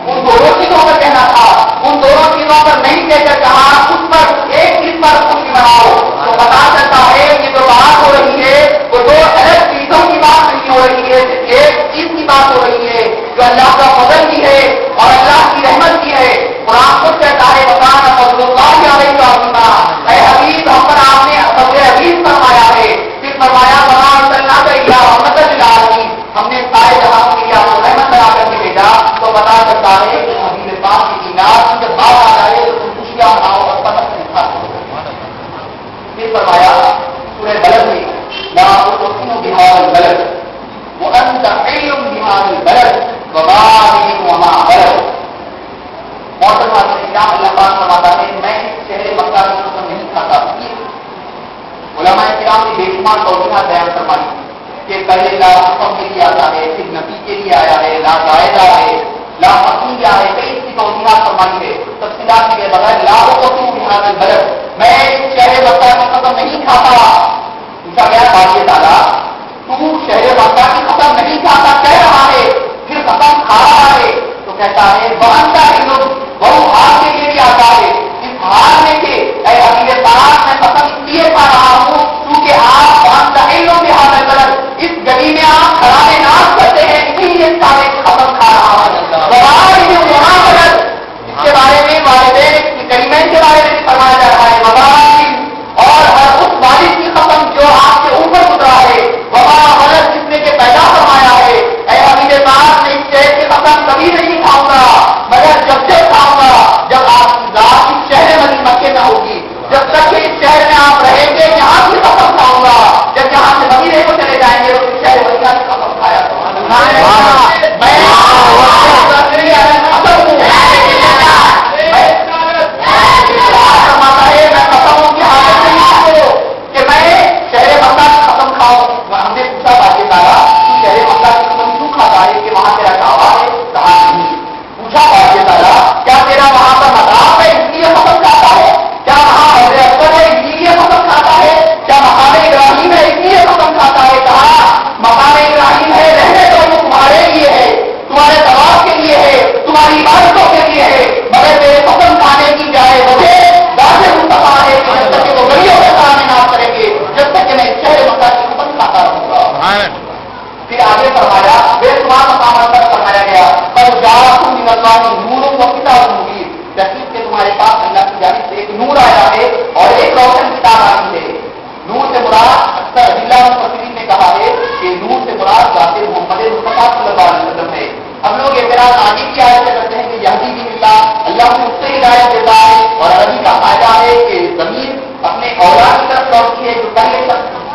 ان دونوں چیزوں پر کہنا تھا, ان دونوں چیزوں پر نہیں کہہ کر کہا اس پر ایک چیز پر خوشی مناؤ. تو پتا چلتا ہے کہ جو بات ہو رہی ہے وہ دو الگ چیزوں کی بات نہیں ہو رہی ہے, ایک چیز کی بات ہو رہی ہے جو اللہ کا فضل بھی ہے اور اللہ کی رحمت بھی ہے. قرآن خود کہتا ہے بتانا فضل اللہ علیہ وسلم, اے حبیب ہم پر آپ نے فضل عزیز فرمایا ہے. پھر فرمایا بنا اللہ کا اللہ رحمت للعالمین, ہم نے سارے جہاں کے لیے آپ کو رحمت بنا کر کے بھیجا. تو پتا چلتا ہے کہ حبیب پاک کی دیدار جب بات آ جائے تو تم خوشیاں مناؤ اور پتہ نہیں کھاتے. پھر فرمایا سورہ بلد میں لا اقسم بهذا البلد وانت حي بهذا البلد ووالد وما ولد. محترم اسلام اللہ پاک فرماتا ہے میں شہر مکہ کی قسم نہیں کھاتا. علماء کرام نے بے شمار توضیحات بیان فرمائی کہ پہلے لا قسم کے لیے آتا ہے, پھر نبی کے لیے آیا ہے, لا زائدہ ہے, لا قسم کیا ہے, کئی اس کی توضیحات فرمائی ہے. تفصیلات کے بغیر لا اقسم بهذا البلد, میں شہر مکہ کی قسم نہیں کھاتا. پوچھا گیا باری تعالیٰ تو شہر مکہ کی قسم نہیں کھاتا کہہ رہا ہے, پھر قسم کھا رہا ہے. تو کہتا ہے وانتا علم, وہ حال کے لیے بھی آتا ہے, اس حال میں کہ اے حبیب پاک میں قسم اس لیے کھا رہا ہوں کیونکہ آپ وانتا علم بهذا البلد, اس گلی میں آپ خراب ناز کرتے ہیں, اسی لیے سارے قسم کھا رہا ہوں. ووالد وما ولد, اس کے بارے میں والدین کریمین کے بارے میں فرمایا جا رہا ہے. ووالد اور ہر اس والد کی قسم جو آپ کے اوپر گزرا ہے, وما ولد جس نے کہ پیدا فرمایا ہے. اے حبیب پاک میں اس شہر کی قسم کبھی نہیں کھاؤں گا مگر جب سے کھاؤں گا جب آپ کی ذات اس شہر مدینہ مکے میں ہوگی. جب تک کہ اس شہر میں آپ رہیں گے یہاں کی قسم کھاؤں گا, جب یہاں سے مدینے کو چلے جائیں گے تو اس شہر مدینہ کی قسم کھایا کروں. پھر آگے فرمایا بے شمار مقامات پر فرمایا گیا پر جاءکم من اللہ نور و کتاب مبین, تحقیق کہ تمہارے پاس اللہ کی جانب سے ایک نور آیا ہے اور ایک روشن کتاب آئی ہے. نور سے مراد اکثر ادلہ مفسرین نے کہا ہے کہ نور سے مراد ذات محمد مصطفیٰ صلی اللہ علیہ وسلم ہے. ہم لوگ اعتراض آگے کی آیت سے کرتے ہیں کہ یہدی بھی اللہ نے اس سے ہدایت دیتا ہے اور عربی کا فائدہ ہے کہ زمین اپنے اولاد کی طرف لوٹتی ہے, جو پہلے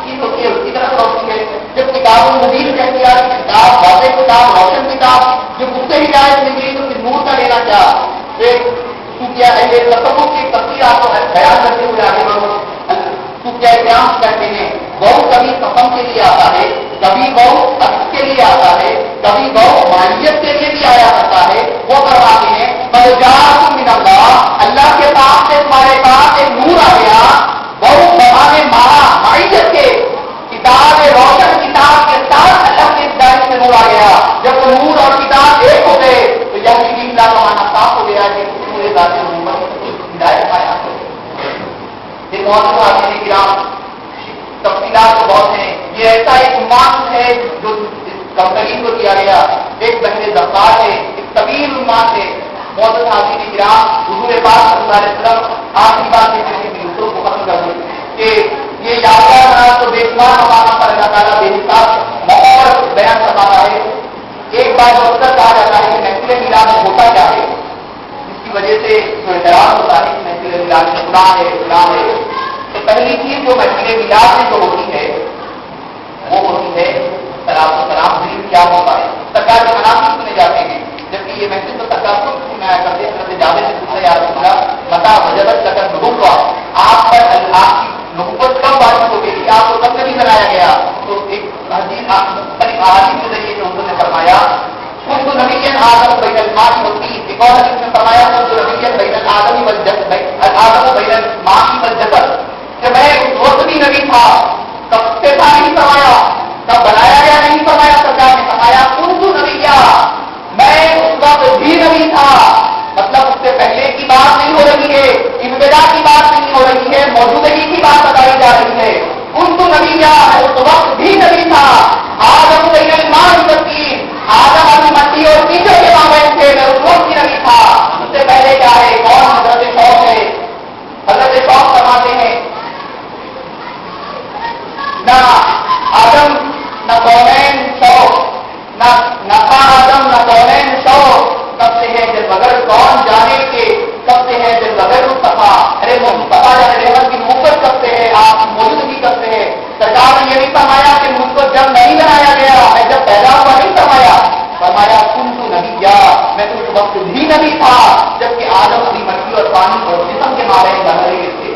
چیز ہوتی ہے اس کی طرف لوٹتی ہے. جب کتاب مبین کہتی ہے کتاب واضح کتاب روشن کتاب جب اس سے ہدایت ملی تو پھر نور کا لینا کیا. تصوف کی تفصیل آپ کو بیان کرتے ہوئے آگے بڑھو. تو کیا قیام کہتے ہیں بہو کبھی قسم کے لیے آتا ہے, کبھی بہو عکس کے لیے آتا ہے, کبھی بہو مالیت کے لیے بھی آیا کرتا ہے. وہ کرواتے ہیں من اللہ کے پاس سے تمہارے پاس ایک نور آ گیا, بہو بہانے معیت کے کتاب روشن کتاب کے ساتھ اللہ کی ہدایت سے نور آ گیا. جب وہ نور اور کتاب ایک ہو گئے تو یہ اللہ کا معنی صاف ہو گیا کہ پورے ذات محمد ہدایت آیا. تفصیلات تو بہت ہیں. یہ ایسا ایک عنوان ہے جو کمپنی کو دیا گیا, ایک بہر ذخار ہے, ایک طویل عنوان ہے. محترم حاضرین کرام, حضور پاک صلی اللہ علیہ وسلم آخری بات یہ کہتے ہیں دوسروں کو ختم کر دیں کہ یہ یادگار بنا تو بے شمار مقامات پر اللہ تعالیٰ بے حساب مقام بیان کرواتا ہے. ایک بار جو اکثر کہا جاتا ہے کہ محفل میلاد میں ہوتا کیا ہے, جس کی وجہ سے جو اعتراض ہوتا ہے کہ محفل میلاد میں فلاں ہے فلاں ہے. تو پہلی چیز جو محفل میلاد میں جو ہوتی ہے وہ ہوتی ہے سلام و سلام دین کیا ہوتا ہے. سرکار کے مناظر سنے جاتے ہیں, جبکہ یہ محفل تو سرکار خود سنایا کرتے ہیں. حضرت جابر سے پوچھا یا رسول اللہ متا وجبت لکن نبوت, آپ پر اللہ کی نبوت کب واجب ہو گئی, آپ کو کب نہیں بنایا گیا. تو ایک حدیث احادیث کے ذریعے جو انہوں نے فرمایا خود نبی آدم بین الماء ہوتی. ایک اور حدیث میں فرمایا خود نبی بین الآدم والجسد, الآدم بین الماء والجسد, کہ میں اس وقت بھی نبی تھا، تب سے تھا نہیں فرمایا، تب بنایا گیا نہیں فرمایا، سرکار نے فرمایا کنت نبیا، میں اس وقت بھی نبی تھا، مطلب اس سے پہلے کی بات نہیں ہو رہی ہے، ابتدا کی بات نہیں ہو رہی ہے، موجودگی کی بات بتائی جا رہی ہے۔ کنت نبیا، میں اس وقت بھی نبی تھا، آدم بین الماء والطین، آدم ابھی مٹی اور کیچڑ کے مابین تھے، میں اس وقت بھی نبی تھا۔ اس سے پہلے کیا ہے؟ کون؟ حضرت شوق ہے، حضرت شوق فرماتے ہیں نہ آدم نہ کونین شوق، نہ تھا آدم نہ کونین شوق، کب سے ہے جب بغیر کون جانے کے، کب سے ہے جب بغیر مصطفیٰ، ارے مصطفیٰ جانے رحمت کی محبت کب سے ہے، آپ کی موجودگی کب سے ہے؟ سرکار نے یہ نہیں فرمایا کہ مجھ کو جب نہیں بنایا گیا، میں جب پیدا ہوا نہیں فرمایا، فرمایا کنت نبیا، میں تو اس وقت بھی نبی تھا جبکہ آدم اپنی مٹی اور پانی اور جسم کے مابین بن رہے تھے۔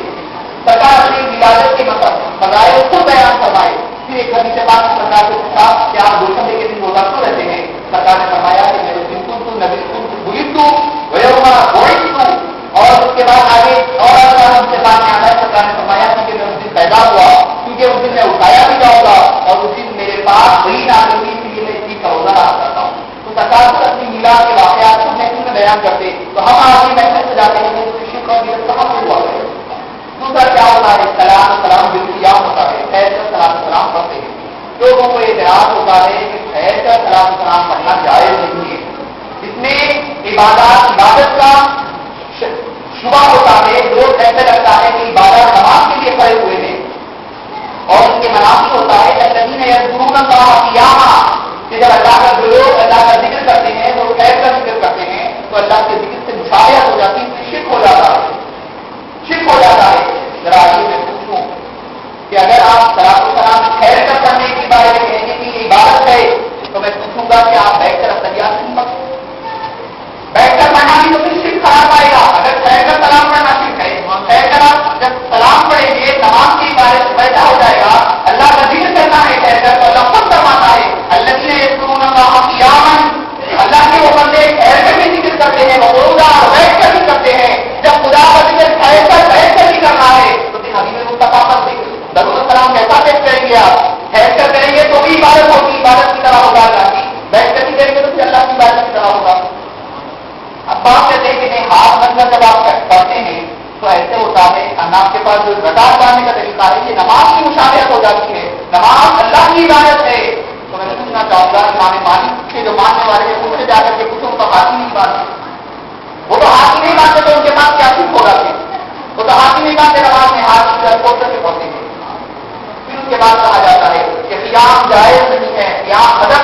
سرکار اپنی ولادت کے مظاہر خود بیان فرمائے۔ پھر ایک حدیث پاک میں سرکار کے ساتھ کیا گلشن لے کے دن روزہ کیوں رہتے ہیں؟ سرکار نے فرمایا کہ میرے دن کو نبی کو بلت اور اس کے بعد آگے اور ہم سے بات میں آتا ہے، سرکار نے فرمایا کہ میں اس دن پیدا ہوا کیونکہ اس دن میں اٹھایا بھی جاؤں گا اور اس دن میرے پاس وہی نہ ہوئی، اس لیے میں اس چیز کا روزہ رہا کرتا ہوں۔ تو سرکار کو اپنی میلاد کے واقعات کو محفل میں بیان کرتے، تو ہم آج محفل سے جاتے ہیں کہ شرک اور بدعت کہاں سے ہوا ہے۔ دوسرا کیا ہوتا ہے؟ سلام بالقیام ہوتا ہے، خیر کا سلام پڑھتے ہیں۔ لوگوں کو اعتراض ہوتا ہے کہ خیر کا سلام پڑھنا جائز نہیں ہے، اس میں عبادت کا شبہ ہوتا ہے، لوگ ایسے لگتا ہے کہ عبادت نماز کے لیے کھڑے ہوئے ہیں اور ان کے منافی ہوتا ہے الذین یذکرون اللہ قیاما، کہ جب اللہ کا لوگ اللہ کا ذکر کرتے ہیں، وہ خیر کا ذکر کرتے ہیں تو اللہ کے ذکر سے مشابہت ہو جاتی ہے، شرک ہو جاتا ہے، شرک ہو جاتا ہے۔ ذرا یہ میں پوچھوں کہ اگر آپ سلام خیر کر کرنے کے بارے میں کہیں گے کہ یہ عبادت ہے تو میں پوچھوں گا کہ آپ بیٹھ کر اختیار نہیں پڑھتے؟ بیٹھ کر پڑھنا بھی تو پھر شرک خراب آئے گا۔ اگر خیر کر سلام پڑھنا شرک ہے، خیر کر آپ جب سلام پڑھیں گے نماز کے بارے میں پیدا ہو جائے گا، اللہ کا ذکر کرنا ہے خیر کر، تو اللہ خود فرماتا ہے الذین یذکرون اللہ قیاما، اللہ کے وہ بندے خیر کر بھی ذکر کرتے ہیں، وقعودا، بیٹھ کر بھی کرتے ہیں۔ جب خدا کا ذکر خیر کر بیٹھ کر بھی کرنا ہے تو پھر حبیب مصطفیٰ پر درود السلام کیسا پیش کریں گے؟ آپ خیر کر کریں گے تو بھی عبادت ہوگی، عبادت کی طرح ہوگا اللہ کی، بیٹھ کر بھی کریں گے تو پھر اللہ کی عبادت کی طرح ہوگا۔ اب بات کہتے ہیں کہ نہیں، ہاتھ مطلب جب آپ پڑھتے ہیں تو ایسے ہوتا ہے، آپ کے پاس جو زکات ڈالنے کا طریقہ ہے یہ نماز کی مشابہت ہو جاتی ہے، نماز اللہ کی عبادت ہے۔ تو میں پوچھنا چاہوں گا امام مالک کے جو ماننے والے ہیں ان سے جا کر کے پوچھو تو ہاتھ ہی نہیں باندھتے، وہ تو ہاتھ ہی نہیں باندھتے تو ان کے پاس کیا چیز ہوگا؟ وہ تو ہاتھ ہی نہیں باندھتے، نماز میں ہاتھ پڑھتے سے پڑھتے ہیں۔ پھر اس کے بعد کہا جاتا ہے کہ قیام جائز نہیں ہے، قیام مدد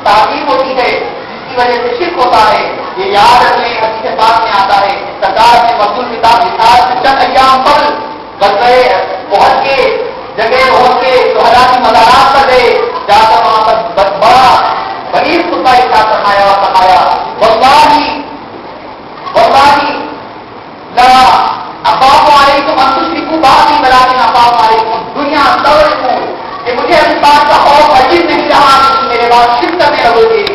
تعظیم ہوتی ہے جس کی وجہ سے شرک ہوتا ہے۔ یہ یاد رکھنے حدیث پاک میں آتا ہے سرکار نے مقبول کتاب چند ایام قبل غزوہ احد کے جگہ احد کے شہداء کی مزارات پر گئے، جا کر وہاں پر بڑا بڑی خطبہ ارشاد فرمایا اور فرمایا واللہ لا اخاف علیکم ان تشرکوا بعدی ولکن اخاف علیکم دنیا تورثوا، کہ مجھے اس بات کا خوف عجیب نہیں رہا کہ میرے بعد شرک کرنے لگو گے۔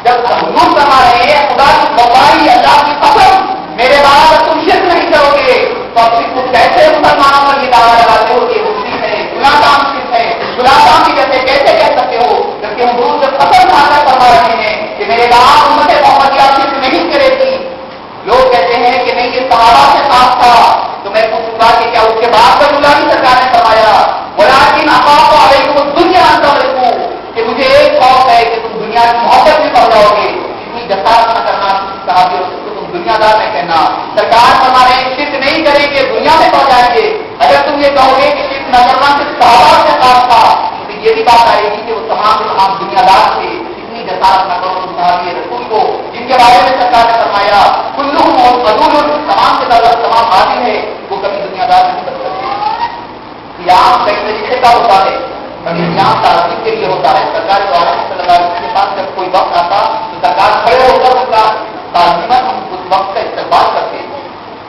جب حضور فرما رہے ہیں خدا کی وفائی اللہ کی قسم میرے بعد تم شرک نہیں کرو گے، تو اپنی خود کیسے مسلمانوں پر یہ دعویٰ لگاتے ہو کہ مسلم ہے، گناہ کام شرک ہے، گناہ کام کی جیسے کیسے کہہ سکتے ہو؟ جبکہ حضور جب قسم کھا کر فرما رہے ہیں کہ میرے بعد امت محمدیہ شرک نہیں کرے گی، لوگ کہتے ہیں کہ نہیں یہ صحابہ سے خاص تھا، تو میں پوچھوں گا کہ کیا اس کے بعد کا جملہ بھی سرکار نے فرمایا ولکن اخاف علیکم الدنیا ان تورثوا، کہ مجھے ایک خوف ہے کہ تم دنیا کی محبت میں پڑ جاؤ گے، اتنی جسارت نہ کرنا صحابیوں کو تم دنیا دار میں کہنا۔ سرکار فرما رہے ہیں شرک نہیں کریں گے، دنیا میں پڑ جائیں گے۔ اگر تم یہ کہو گے کہ شرک نہ کرنا صرف صحابہ سے خاص تھا تو یہ بھی بات آئے گی کہ وہ تمام دنیا دار تھے، اتنی جسارت نہ کرو تم صحابی رسول کو جن کے بارے میں سرکار نے فرمایا کلہم عدول، تمام کے تعلق تمام عادل ہے، وہ کبھی دنیا دار نہیں بن سکتے۔ قیام کئی طریقے کا ہوتا ہے، کبھی قیام تعظیم کے لیے ہوتا ہے۔ سرکار صلی اللہ علیہ وسلم کے پاس جب کوئی وقت آتا تو سرکار کھڑے ہو کر اس کا تعظیمت اس وقت کا استقبال کرتے،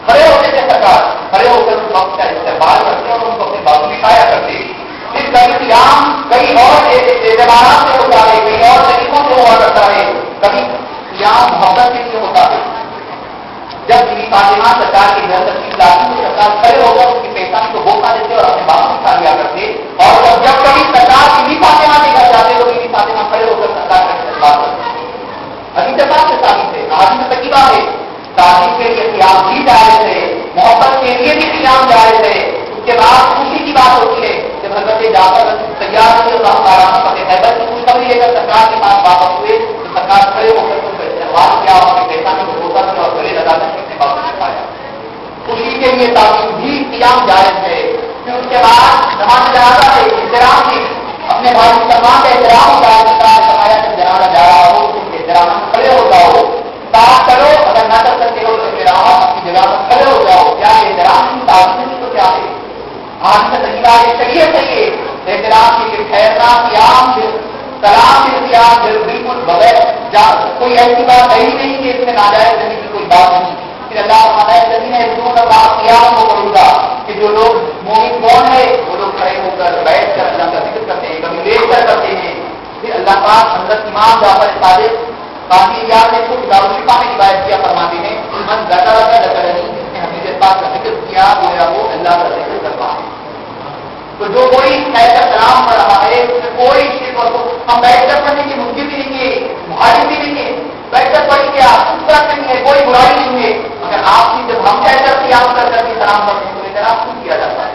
کھڑے ہوتے تھے سرکار، کھڑے ہو کر اس وقت کا استقبال کرتے اور ان کو اپنے بازو دکھایا کرتے۔ پھر کبھی قیام کئی اور اعتبارات سے ہوتا ہے، کئی اور طریقوں سے ہوا کرتا ہے، کبھی قیام محبت کے لیے ہوتا ہے، جب بیوی فاطمہ سرکار کے گھر تشریف لاتی تو سرکار کھڑے ہو کر اس کی پیشانی کو بوسہ دیتے اور اپنے بالوں کو اٹھا لیا کرتے، اور جب کبھی سرکار بیوی فاطمہ کے گھر جاتے تو بیوی فاطمہ کھڑے ہو کر سرکار کا استقبال کرتے۔ ابھی تک سے ثابت ہے، آج میں تقیبہ ہے، تعلیم کے لیے قیام بھی جائز ہے، محبت کے لیے بھی قیام جائز ہے۔ اس کے بعد خوشی کی بات ہوتی ہے جب حضرت جعفر تیار ہوئے اللہ تعالیٰ فتح خیبر کی خوشخبری لے کر سرکار کے پاس واپس ہوئے تو سرکار کھڑے ہو کر ان کا استقبال کیا، ان کی پیشانی کو بوسہ دیا اور گلے لگا کر اپنے پاس اٹھایا۔ خوشی کے لیے تعلیم بھی قیام جائز ہے۔ پھر اس کے بعد نماز جنازہ ہے، احترام کی اپنے بھائی مسلمان کا احترام جائز ہے، فرمایا کہ جنازہ جا رہا ہو تو احترام کھڑے ہو جاؤ، ساتھ کرو، اگر نہ کر سکتے ہو تو احترام اپنی جگہ پر کھڑے ہو جاؤ۔ کیا احترام کی تعلیم تو کیا ہے؟ آج کا طریقہ یہ شریعت ہے، یہ احترام کی ٹھہرنا، قیام سلام کے قیام بالکل بغیر کوئی ایسی بات ہے ہی نہیں کہ اس میں ناجائز رہنے کی کوئی بات نہیں۔ پھر اللہ فرماتا ہے زمین ہے حضور اللہ قیام کو کروں گا کہ جو لوگ مومن کون ہے وہ لوگ کھڑے ہو کر بیٹھ کر اللہ کا ذکر کرتے ہیں، کبھی لیٹ کر کرتے ہیں۔ پھر اللہ پاک حضرت امام جعفر صادق قاضی یاد نے خود دارالشفا میں روایت کیا، فرماتے ہیں من ذکر ذکرنی، جس نے حدیث پاک کا ذکر کیا گویا وہ اللہ کا ذکر کرتا ہے۔ تو جو کوئی کہہ کر سلام پڑھ رہا ہے اس میں کوئی شرک اور ہم بیٹھ کر پڑھنے کی ممکن بھی نہیں ہے، مہاجر بھی نہیں ہے، بیٹھ کر پڑھ کے آپ نہیں ہے، کوئی برائی نہیں ہے، مگر آپ کی جب ہم کہہ کر قیام کر کے سلام پڑھتے ہیں تو احترام خود کیا جاتا ہے۔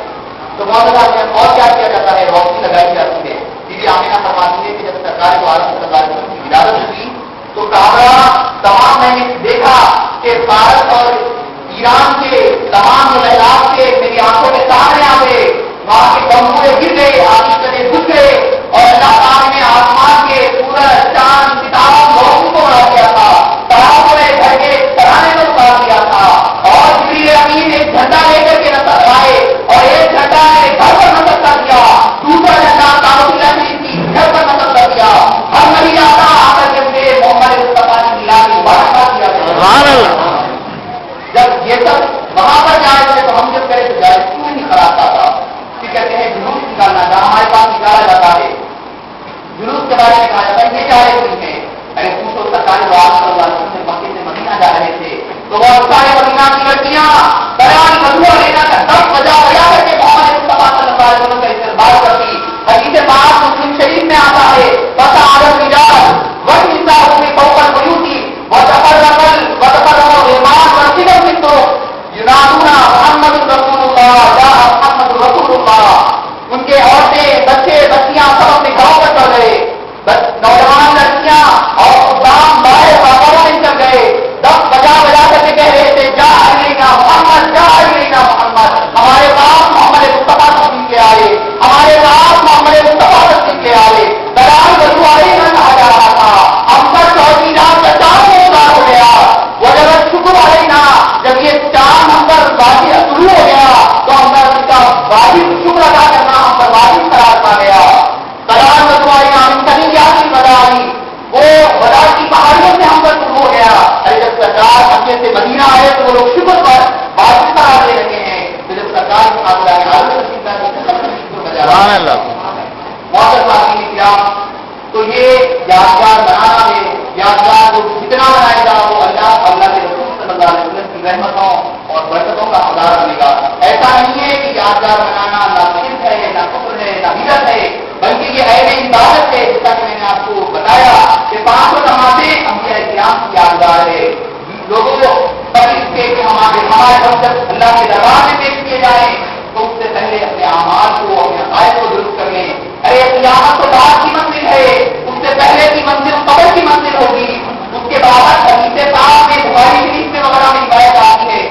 تو مولانا اور کیا کیا جاتا ہے؟ روشنی لگائی جاتی ہے۔ بی بی آمینہ فرماتی ہے کہ جب سرکار کو عالم صلی اللہ علیہ وسلم کی ولادت ہوئی تو کعبہ تمام میں نے دیکھا کہ بھارت اور ایران کے تمام محلات کے میری آنکھوں کے سامنے آ گئے، وہاں کے گمبے گر گئے، آسمانے گھس گئے، اور اللہ تعالیٰ نے آسمان کے سورج چاند ستاروں روشنی کو بڑھا دیا تھا، تالابوں میں گھر کے ترانے کو اتار دیا تھا، اور جبریل امین ایک جھنڈا لے کر کے نظر آئے اور ایک جھنڈا نے گھر پر نظر کر دیا، دوسرا جھنڈا کابل کی گھر پر نظر کر دیا، ہر نبی آتا آ کر کے مجھے محمد مصطفیٰ کی ملاد مبارکباد دیا۔ جب یہ سب وہاں پر جائے تھے تو ہم جب کرے تو جائے کیوں نہیں کراتا تھا؟ کہتے ہیں جلوس نکالنا، جہاں ہمارے پاس نکالا جاتا ہے جلوس کے بارے میں کہا جاتا ہے یہ جا رہے تھے، ارے پوچھو سرکار صلی اللہ علیہ وسلم مکے سے مدینہ جا رہے تھے تو وہ سارے مدینہ کی لڑکیاں بیان مدعو لینا کا 10 بجا کر کے محمد مصطفیٰ صلی اللہ علیہ وسلم کا استقبال کرتی۔ حدیث پاک مسلم شریف میں آتا ہے بس عالم رجال والنساء في فوق البيوت وتفرق الغمام والسدر مثله ينادون محمد رسول الله یا محمد رسول اللہ۔ ان کے عورتیں بچے بچیاں سب اپنے گھروں پر چل گئے، نوجوان لڑکیاں اور خدام بڑے باپاروں میں چل گئے، 10 بجا کر کے کہہ رہے تھے جا علینا محمد، جا علینا محمد، ہمارے پاس محمد مصطفیٰ تشریف لے آئے، ہمارے پاس محمد مصطفیٰ تشریف لے آئے۔ دلال رسوائی نہ کہا جا رہا تھا، ہم پر چوتھی رات کا چاند اتار ہو گیا، وہ جب شکر علینا، جب یہ چاند ہم پر واضح شروع ہو گیا تو ہم پر اس کا واجب شکر ادا کرنا ہم پر واجب قرار پا گیا۔ دلال رسوائی نام کہیں یادی بدائی، وہ بدا کی پہاڑیوں سے ہم پر شروع ہو گیا، ارے جب سرکار مکے سے مدینہ آئے تو وہ لوگ شکر پر واجب قرار دے رہے ہیں، تو جب سرکار تو یہ یادگار بنانا ہے، یادگار کو جتنا بنائے گا وہ اللہ کے رسول صلی اللہ علیہ وسلم کی رحمتوں اور برکتوں کا خزانہ بنے گا۔ ایسا نہیں ہے کہ یادگار بنانا نہ شرک ہے، نہ کفر ہے، نہ بدعت ہے، بلکہ یہ عین عبادت ہے، جیسا کہ میں نے آپ کو بتایا کہ 5 نمازیں انبیاء کرام کی یادگار ہے۔ لوگوں کو اس کے کہ ہمارے مقصد اللہ کے دربار میں پیش کیے جائیں تو اس سے پہلے اپنے اعمال کو اپنے عقائد کو درست کر لیں۔ ارے قیامت تو بعد کی منزل ہے، اس سے پہلے کی منزل قبر کی منزل ہوگی۔ اس کے بعد حدیث پاک میں بخاری شریف میں وغیرہ میں روایت آتی ہے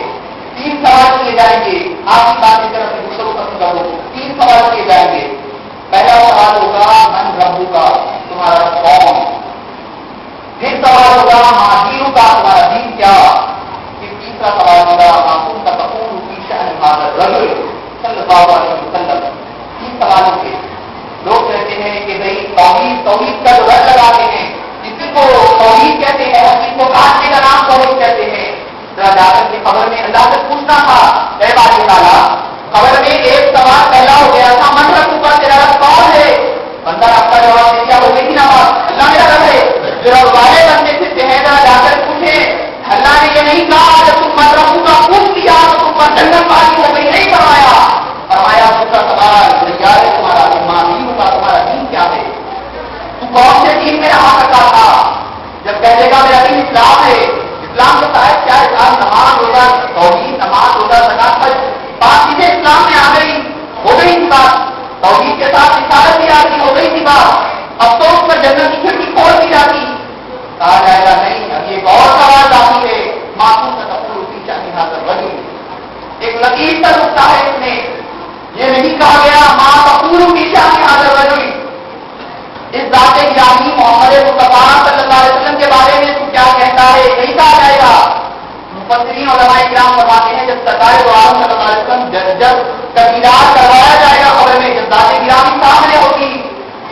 3 سوال کیے جائیں گے، آپ کی بات کی طرف سے دوسروں کو ختم کرو، 3 سوال کیے جائیں گے۔ پہلا سوال ہوگا من ربو کا، تمہارا کون؟ پھر سوال ہوگا ماہیروں کا، تمہارا دین کیا؟ پھر تیسرا سوال ہوگا معصوم کا تقول فی شأن هذا الرجل صلی اللہ علیہ وسلم۔ 3 سوالوں کے لوگ کہتے ہیں کہ بھائی توحید کا جو رد لگاتے ہیں، جس کو توحید کہتے ہیں، جس کو کاٹنے کا نام توحید کہتے ہیں، ذرا جا کر کے خبر میں اللہ سے پوچھنا تھا، اے باری تعالیٰ خبر میں ایک سوال پہلا ہو گیا تھا من رب کا، تیرا رب کون ہے؟ بندہ آپ کا جواب دے دیا، ہو گئی نا بات، اللہ میرا رب ہے۔ جو والے بندے سے ذرا جا کر پوچھے، اللہ نے یہ نہیں کہا کہ تم من توحید کے ساتھ رسالت بھی آتی ہو گئی تھی بات، اب تو اس پر جنت کی کھڑکی کھول دی جاتی. کہا جائے گا نہیں، اب ایک اور سوال باقی ہے. معصوم کا تفصیل اسی چاہیے حاضر بنی ایک لطیف کا نقطہ ہے. اس میں یہ نہیں کہا گیا ماں کپور کی شان حاضر بنی. اس ذات گرامی محمد مصطفیٰ صلی اللہ علیہ وسلم کے بارے میں تو کیا کہتا ہے نہیں کہا جائے گا. مفسرین علماء کرام فرماتے ہیں جب سرکار دو عالم صلی اللہ علیہ وسلم جب تقریرات کروایا جائے گا خبر میں، جب ذات گرامی سامنے ہوگی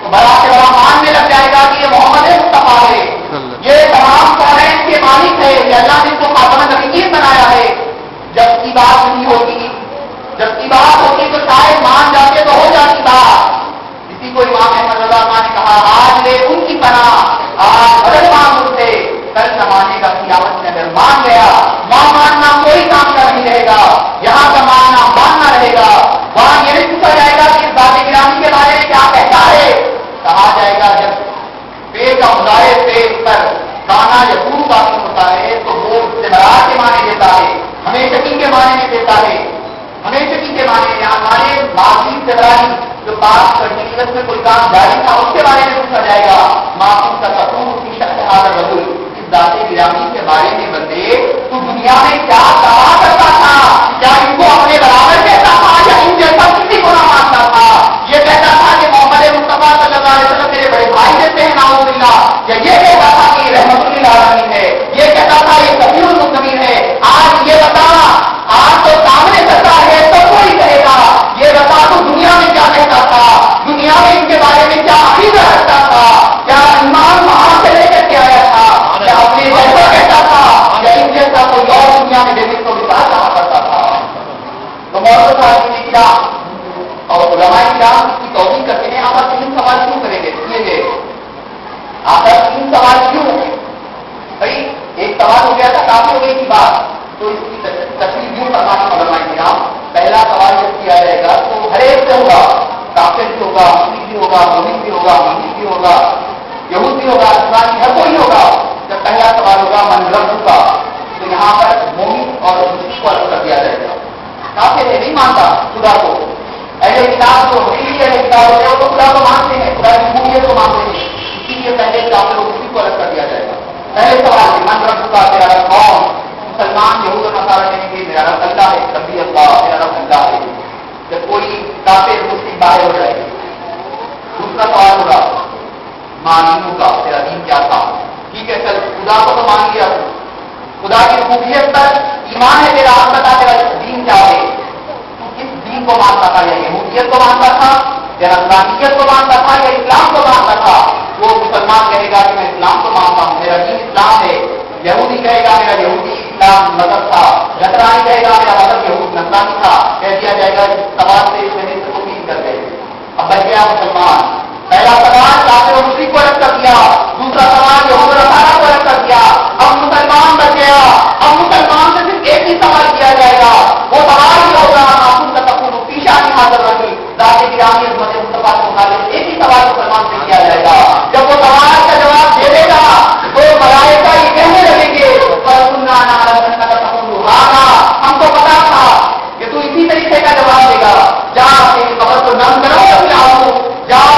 تو بڑا سے بڑا مان میں لگ جائے گا کہ یہ محمد مصطفیٰ ہے، یہ تمام کائنات کے مالک ہے، یہ اللہ نے اس کو خاتم النبیین بنایا ہے. جب کی بات نہیں ہوگی، جب کی بات ہوتی تو شاید مان جاتے تو ہو جاتی بات. اسی کو امام احمد رضا خان نے کہا آج لے ان کی پناہ، آج بدل مان ان سے، کل زمانے کا قیامت میں اگر مان گیا، ماں ماننا کوئی کام کا نہیں رہے گا. یہاں کا ماننا ماننا رہے گا. وہاں یہ نہیں پوچھا جائے گا کہ اس ذات گرامی کے بارے میں کیا کہتا ہے. کہا جائے گا جب پیڑ کا مظاہر پیڑ پر کانا یا پور باقی ہوتا ہے تو وہ استمرار کے معنی دیتا ہے، ہمیشگی کے معنی میں دیتا ہے. ہمیشگی کے معنی میں ہمارے معاشی استمراری جو بات کنٹینیوس میں کوئی کام جاری تھا اس کے بارے میں پوچھا جائے گا. معصوم کا تقور کی شخص حاضر بدل اس ذات گرامی کے بارے میں بندے تو دنیا میں کیا دعا کرتا تھا؟ کیا ان کو اپنے برابر کہتا تھا یا ان جیسا کسی کو نہ مانتا تھا؟ یہ کہتا تھا کہ محمد مصطفیٰ صلی اللہ علیہ وسلم میرے بڑے بھائی جیسے ہیں نعوذ باللہ، یا یہ کہتا تھا کہ یہ رحمت للعالمین ہے، یہ کہتا تھا یہ کبیر المسلمین ہے. آج یہ بتا، آج تو سامنے کرتا ہے تو کوئی کہے گا یہ بتا تو دنیا میں کیا کہتا تھا، دنیا میں ان کے بارے میں کیا عقیدہ رکھتا تھا، کیا ایمان وہاں سے لے کر کے آیا تھا، کیا اپنے جیسا کہتا تھا یا ان جیسا کوئی اور دنیا میں دیکھنے کو مثال کہا کرتا تھا. تو مولانا صاحب نے کیا اور علماء کرام اس کی توضیح کرتے ہیں. آپ تین سوال کیوں کریں گے؟ سنیے آخر تین سوال کیوں؟ بھائی ایک سوال ہو گیا تھا کافی ہو گئی تھی بات، تو اس کی تشریح یوں کروانا علماء کرام. پہلا سوال جب کیا جائے گا تو ہر ایک سے ہوگا، کافر بھی ہوگا، مسلم بھی ہوگا، مومن بھی ہوگا، مومن بھی ہوگا، یہود بھی ہوگا، اسلامی ہر کوئی ہوگا. جب پہلا سوال ہوگا من رب کا، تو یہاں پر مومن اور مسلم کو الگ کر دیا جائے گا. کافر ہے نہیں مانتا خدا کو، اہل کتاب جو اہل کتاب ہوتے ہیں وہ خدا کو مانتے ہیں، خدا کی ربوبیت کو مانتے ہیں، اسی لیے پہلے کافر اور مسلم کو الگ کر دیا جائے گا. پہلے سوال ہے من رب کا، تیرا رب کون؟ مسلمان یہود اور نصارہ کہیں گے میرا رب اللہ ہے، ربی اللہ، میرا رب اللہ ہے. جب کوئی کافر مسلم باہر ہو جائے گا. دوسرا سوال ہوگا مانوں کا، تیرا دین کیا تھا؟ ٹھیک ہے چل خدا کو تو مان لیا، خدا کی ربوبیت پر ایمان ہے تیرا، آپ بتا تیرا دین کیا ہے؟ تو کس دین کو مانتا تھا؟ یا یہودیت کو مانتا تھا یا نصرانیت کو مانتا تھا یا اسلام کو مانتا تھا؟ وہ مسلمان کہے گا کہ میں اسلام کو مانتا ہوں، میرا دین اسلام ہے. یہودی کہے گا میرا یہودی اسلام مذہب تھا. نصرانی کہے گا میرا مذہب یہود نصرانی تھا. کہہ دیا جائے گا اس سوال سے اس میں کو تین کر دے. اب بچ گیا مسلمان. پہلا سوال کافر و مشرک کو رد کر دیا، دوسرا سوال یہود و نصارہ کو رد کر دیا. اب مسلمان بچ گیا. اب مسلمان سے صرف ایک ہی سوال کیا جائے گا، وہ سوال یہ ہوگا معصوم کا تقول پیشہ کی حاضر رہی ذات گرامی عظمت مصطفیٰ کے مطابق ایک ہی سوال مسلمان سے کیا جائے گا. جب وہ سوال کا جواب دے دے گا تو ملائکہ یہ کہنے لگیں گے ہم کو پتا تھا کہ تو اسی طریقے کا جواب دے گا. جا تیری قبر کو نم کرو اپنے آپ کو، جاؤ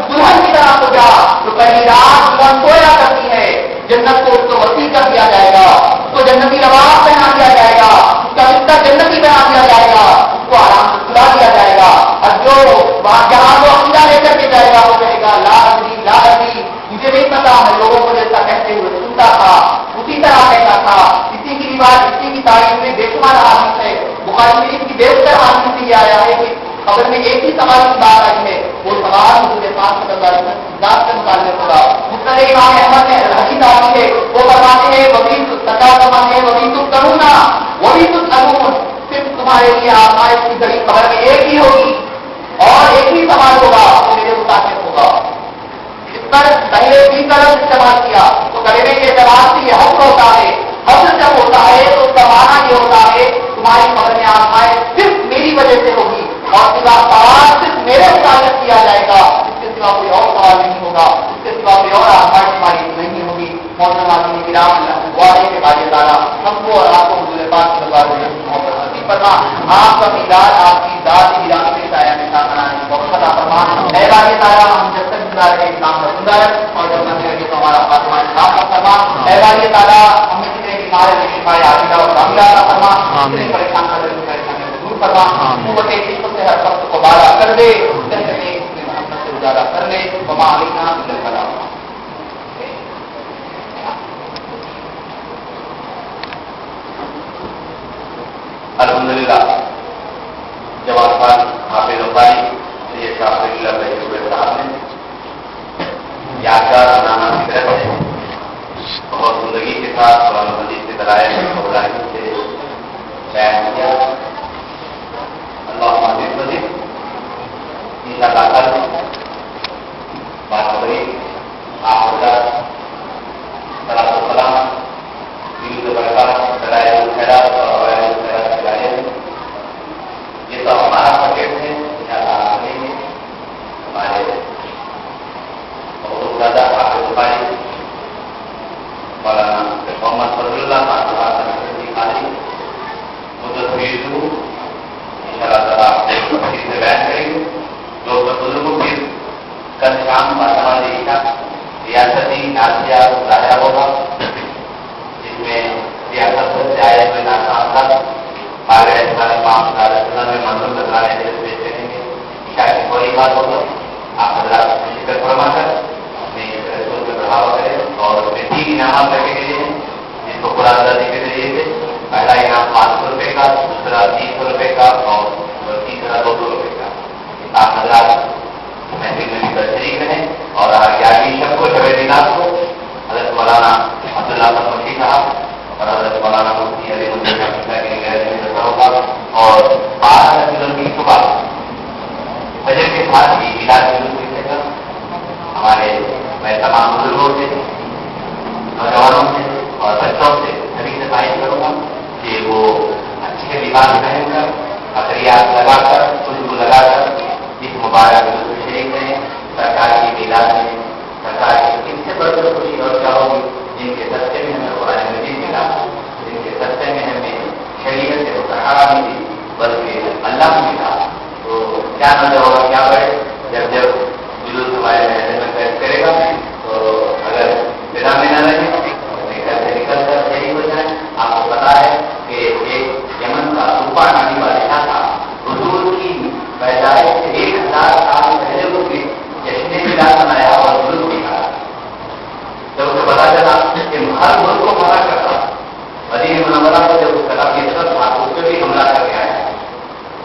دلہن کی طرح کو جا جو پہلی رات دلہن سویا کرتی ہے. جنت کو اس کو وسیع کر دیا جائے گا، اس کو جنتی لباس پہنا دیا جائے گا، اس کا رشتہ جنتی بنا دیا جائے گا، اس کو آرام سے سلا دیا جائے گا. اور جو وہاں جہاں وہ عقیدہ لے کر کے جائے گا وہ کہے گا لا ادری لا ادری، مجھے نہیں پتا، میں لوگوں کو جیسا کہتے ہوئے سنتا تھا اسی طرح کہتا تھا. اسی کی روایت اسی کی تاریخ میں بے شمار حادث ہے. بخاری شریف کی بیشتر حادث سے یہ آیا ہے کہ خبر میں ایک ہی سوال کی بات آئی ہے، وہ سوال حضور پاک صلی اللہ علیہ وسلم ذات سے متعلق ہوگا. مسند امام احمد نے حدیث آتی ہے، وہ فرماتے ہیں وہی سرکار فرماتے ہیں وہی تم کروں نا وہی تم کروں، صرف تمہارے لیے آزمائش کی گھڑی خبر میں ایک ہی ہوگی اور ایک ہی سوال ہوگا وہ میرے متعلق ہوگا. اس پر پہلے بھی طرف استعمال کیا تو کلمے کے اعتبار سے یہ حق ہوتا ہے. حق جب ہوتا ہے تو اس کا معنی یہ ہوتا ہے تمہاری خبر میں آزمائش صرف میری وجہ سے ہوگی اور سوال صرف میرے متعلق کیا جائے گا، اس کے سوا کوئی اور سوال نہیں ہوگا، اس کے سوا کوئی اور آزمائش تمہاری نہیں ہوگی. مولانا کے بعد تعالیٰ ہم کو اور آپ کو حضور پاک صلی اللہ علیہ وسلم فرما, آپ کا میلاد آپ کی ذات گرامی میں سایہ میں کرانے کی توفیق عطا فرما. اے الہی تعالیٰ ہم جب تک زندہ رہے اسلام کا زندہ ہے اور جب تک رہے تو ہمارا خاتمہ خراب نہ فرما. اے الہی تعالیٰ ہمیں کتنے بیمار ہے شفا عاجلہ اور کاملہ عطا فرما, کتنے پریشان کر رہے پریشانی کو دور فرما, قوت عشق سے ہر وقت کو بارہ کر دے, محمد سے اجالا کر لے. وما علینا الا البلاغ. الحمدللہ جواد خان حافظ الباری سید شاہ فضل اللہ بھائی صاحب نے یادگار بنانا فکرت ہے, بہت زندگی کے ساتھ قرآن مجید کے دلائل سے بیان کیا. اللہ مزید مزید انشاءاللہ کل بات بڑی آپ صلاۃ السلام دل برکات دلائل خیرات اور یہ تو ہمارا پروجیکٹ ہے. ہمارے بہت زیادہ حافظ بھائی مولانا محمد فضل اللہ خالی مدد ان شاء اللہ تعالیٰ سے بیان کریں گے. جو بزرگوں کے کل شام بادشاہ کا ریاستی نازیہ ظاہرہ ہوگا, جس میں ریاست سے آئے ہوئے ناصاف ہمارے میں منظور بدلانے پیش کریں گے. عشاء کی بڑی بات ہوگا, آپ حضرات شکر فرما کر اپنے رسول کو بڑھاوا کریں اور اس میں 3 انعامات رکھے گئے ہیں جس کو قرآن دادی کے ذریعے سے. پہلا انعام 500 روپے کا, دوسرا 300 روپے کا اور تیسرا 200 روپے کا. آپ حضرات محفل میں بھی شریک رہیں اور 11ویں شب کو شب دینات کو حضرت مولانا عبداللہ فتوشی صاحب اور حضرت مولانا مفتی علی ہوگا اور 12 دنوں کی صبح فجر کے ساتھ ہی میلاد جلوس نکلے گا. ہمارے میں تمام بزرگوں سے, نوجوانوں سے اور بچوں سے سبھی سے خواہش کروں گا کہ وہ اچھے لباس پہن کر عطریات لگا کر خوشبو لگا کر اس مبارک جلوس میں شریک رہیں. سرکار کی میلاد میں سرکار کی ان سے بڑھ کر خوشی اور کیا ہوگی جن کے سستے میں ہمیں قرآن مجید ملا, جن کے سستے میں ہمیں شریعت سے سہارا نہیں دی بلکہ اللہ کو ملا. تو کیا نظر ہوگا کیا بڑھے جب جلوس ہمارے محل میں پیش کرے گا تو اگر بنا میں نہ رہے گھر سے نکل کر صحیح ہو جائے. آپ کو پتا ہے کہ ایک یمن کا سپا نامی بادشاہ تھا, حضور کی پیدائش سے 1000 سال پہلے اس نے جشن میلاد منایا اور جلوس نکالا. جب اسے پتا چلا کہ ہر ملک کو منع کرتا مدینہ منورہ کو جب اس کا فیصلہ تھا تو اس پہ بھی حملہ کر کے آیا.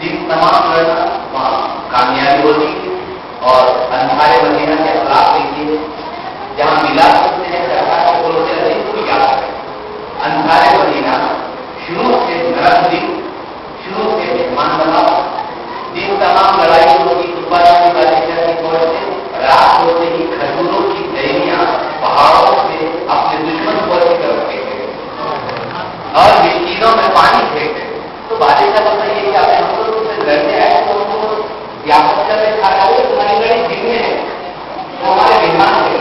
دن تمام لڑنا وہاں کامیابی ہوتی اور انہارے مدینہ کے اخلاق دیکھیے جہاں ملا سکتے ہیں سرکار کے بولوں سے نہیں کوئی کیا کرے. انہارے مدینہ شروع سے نرم دن, شروع سے مہمان بناؤ, دن تمام لڑائی ہوتی دوبارہ کی بادشاہ کی فوج سے, رات ہوتے ہی کھجوروں کی دہلیاں پہاڑوں سے اپنے دشمن فوج کی طرف پھینکے اور مسکینوں میں پانی پھینکتے. تو بادشاہ کا یہ کہ آپ ہم لوگ سے لڑنے آئے تو ان کو یافت کر کے کھا رہے تمہاری لڑائی جیتنے ہیں تو ہمارے مہمان تھے,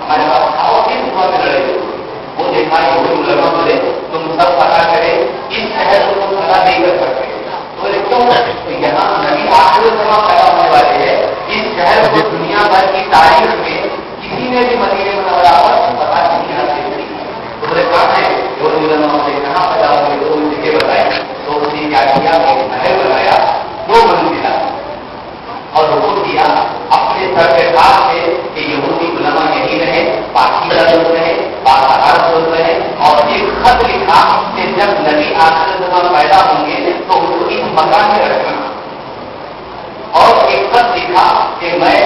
ہمارے پاس آؤ کس دفعہ میں لڑے. وہ دیکھا کہ وہ لڑنا بولے تم سب پتا کرے اس شہر کو تم پتا نہیں کر سکتے. بولے کیوں؟ تو یہاں نبی آخر زمان پیدا ہونے والے ہیں. اس شہر کو دنیا بھر کی تاریخ میں کسی نے بھی مدینے منورہ پر پتا نہیں حاصل کی. بولے کہاں ہے جو کہاں پیدا ہوئے تو ان جگہ بتائیں. تو اس نے کیا کیا ایک محل بنایا 2 منزلہ اور حکم دیا اپنے سرکار سے کہ یہودی علماء یہی رہے, پاکیزہ لوگ رہے, باہر لوگ رہے اور ایک خط لکھا کہ جب نبی آخر زمان پیدا ہوں گے تو ان کو اس مکان میں رکھنا. اور ایک خط لکھا کہ میں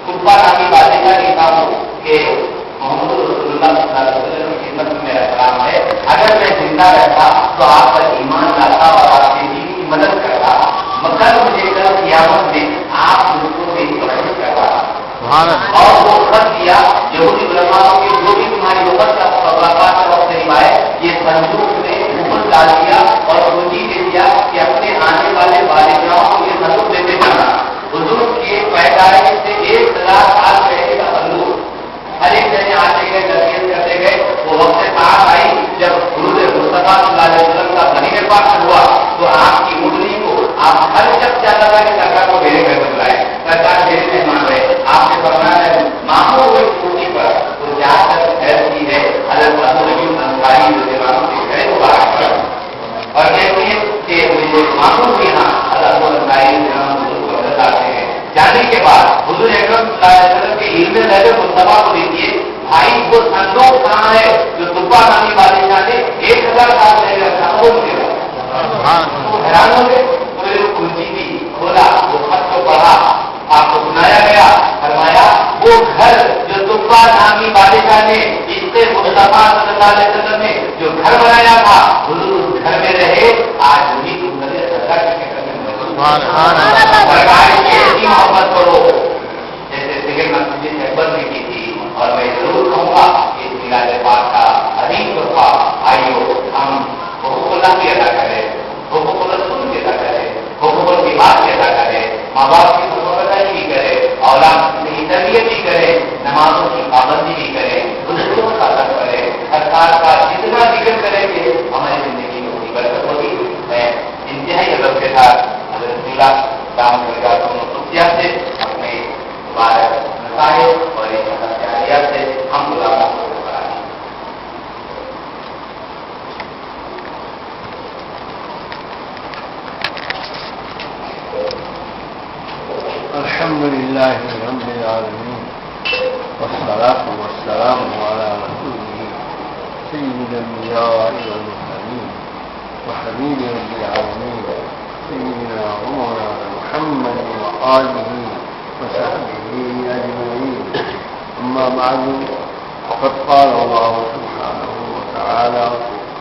خطبہ نامی بادشاہ کہتا ہوں کہ محمد رسول اللہ صلی اللہ علیہ وسلم کی خدمت میں میرا سلام ہے. اگر میں زندہ رہتا تو آپ پر ایمان لاتا اور آپ کے دین کی مدد کرتا. مگر مجھے کل قیامت میں آپ مجھ کو میری مدد کرتا. اور وہ خط دیا یہودی علماء کے جو بھی تمہاری وقت کا مقامات کا وقت نہیں آئے یہ صندوق میں اوپر ڈال دیا اور پونجی دے دیا کہ اپنے آنے والے بادشاہوں کو یہ صندوق دیتے جانا. حضور کے پیدائش سے 1000 سال پہلے کا صندوق ہر ایک جگہ آتے گئے تربیت کرتے گئے. وہ وقت پاک آئی جب حضور مصطفیٰ صلی اللہ علیہ وسلم کا غنیمت پاک ہوا بعد حضور اکرم صلی اللہ علیہ وسلم کے علم غیب مصطفیٰ کو دیکھیے بھائی وہ صندوق کہاں ہے جو تبا نامی بادشاہ نے 1000 سال پہلے رکھا وہ مجھے حیران ہو گئے. تو یہ کنجی تھی کھولا وہ خط کو پڑھا آپ کو سنایا گیا فرمایا وہ گھر جو تبا نامی بادشاہ نے اس سے مصطفیٰ صلی اللہ علیہ وسلم نے جو گھر بنایا تھا حضور اس گھر میں رہے آج بھی سرکار کی ایسی محبت کرو جیسے سگے مسجد اکبر نے کی تھی. اور میں ضرور کہوں گا کہ اس میلاد پاک کا عظیم تحفہ آئیو ہم حقوق اللہ کی ادا کریں, حقوق الرسول کی ادا کریں, حقوق العباد کی ادا کریں, ماں باپ کی خدمت بھی کرے, اولاد کی تربیت بھی کرے, نمازوں کی پابندی بھی کرے, بزرگوں کا ادب کرے, سرکار کا جتنا ذکر کریں گے ہماری زندگی میں ہوگی برکت ہوگی. میں انتہائی ادب کے ساتھ کام کرے گا دونوں خصوصیات سے اپنے مبارک نصائح اور احتیاط سے ہم غلاموں کو بنائیں. الحمد لله رب العالمين والصلاة والسلام على رسوله سيد الأنبياء والمرسلين وحبيب رب العالمين سيدنا ومولانا محمد وآله وصحبه أجمعين. أما بعد فقد قال الله سبحانه وتعالى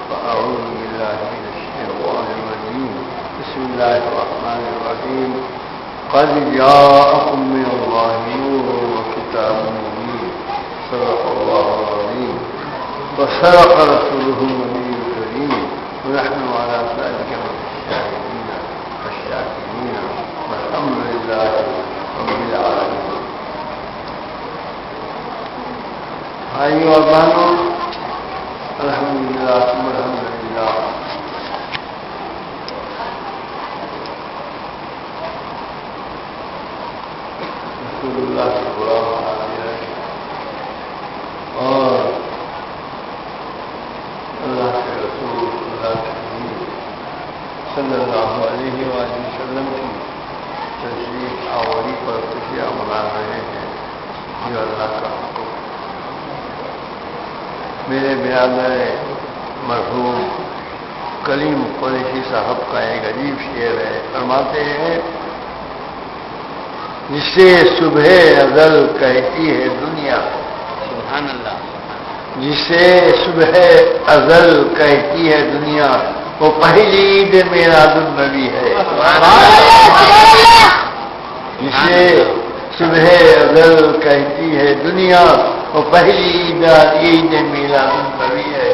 فأعوذ بالله من الشيطان الرجيم بسم الله الرحمن الرحيم قد جاءكم من الله نور وكتاب مبين صدق الله العظيم وصدق رسوله النبي الكريم ونحن على ذلك من الشاهدين والشاكرين والحمد لله رب العالمين. أيها البنون الحمد لله ثم الحمد لله. رسول اللہ صلی اللہ علیہ وسلم اور اللہ کے رسول اللہ کے حبیب صلی اللہ علیہ وآلہ وسلم کی تشریف آوری پر خوشیاں منا رہے ہیں. جو اللہ کا حکم. میرے برادر مرحوم کلیم قریشی صاحب کا ایک عجیب شعر ہے. فرماتے ہیں جسے صبح ازل کہتی ہے دنیا, سبحان اللہ, جسے صبح ازل کہتی ہے دنیا وہ پہلی عید میلاد النبی ہے. جسے صبح ازل کہتی ہے دنیا وہ پہلی عید میلاد النبی ہے.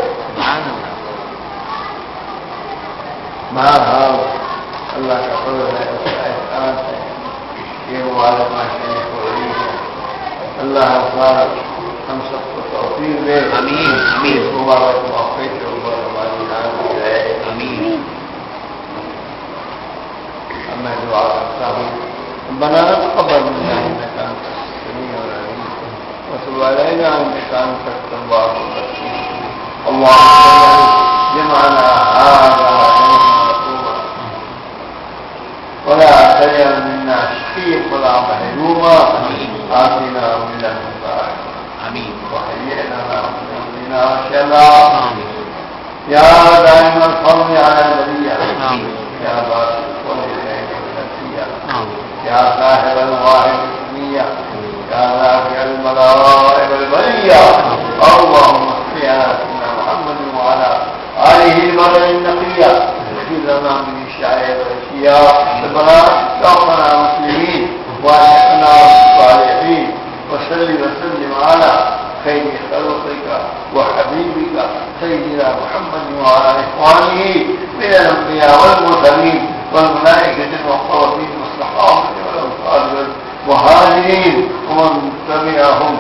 بہرحال اللہ کا فضل ہے, اس کا احسان ہے, یہ مبارک محفلیں ہو رہی ہیں. اللہ تعالی ہم سب کو توفیق دے. آمین آمین. مبارک موقع کے اوپر ہماری جان دی جائے. آمین. اب میں دعا کرتا ہوں بنانا قبر منا انکان سمیع العلیم وسبحانہ انکان تکتبار اللہ جمعنا هذا جمعنا ولا تجعل منا شقيا ولا محروما. آتنا من لدنك آمين. وهيئ لنا من أمرنا رشدا. يا دائم الفضل على البرية يا باسط الفضل إليك بالنسية يا صاحب الواحد الاسمية يا نافع الملائكة البرية. اللهم صل على سيدنا محمد وعلى آله البر النقية اغفر لنا من الشعائر والأشياء ربنا توفنا مسلمين وألحقنا بالصالحين. وصل وسلم على خير خلقك وحبيبك سيدنا محمد وعلى إخوانه من الأنبياء والمرسلين والملائكة المقربين والصحابة والأنصار والمهاجرين ومن تبعهم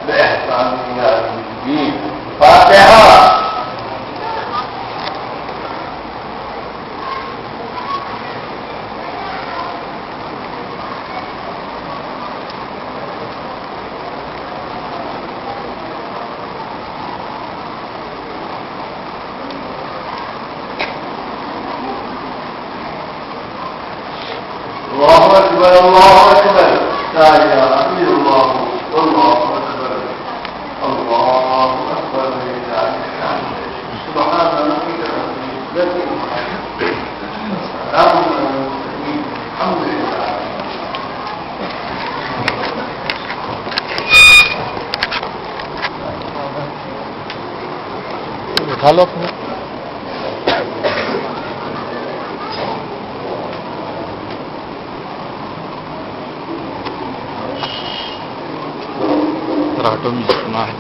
بإحسان إلى يوم الدين. فاتحة. الله أكبر الله أكبر لا إله اٹھا لو اپنے. راٹو میں جتنا ہے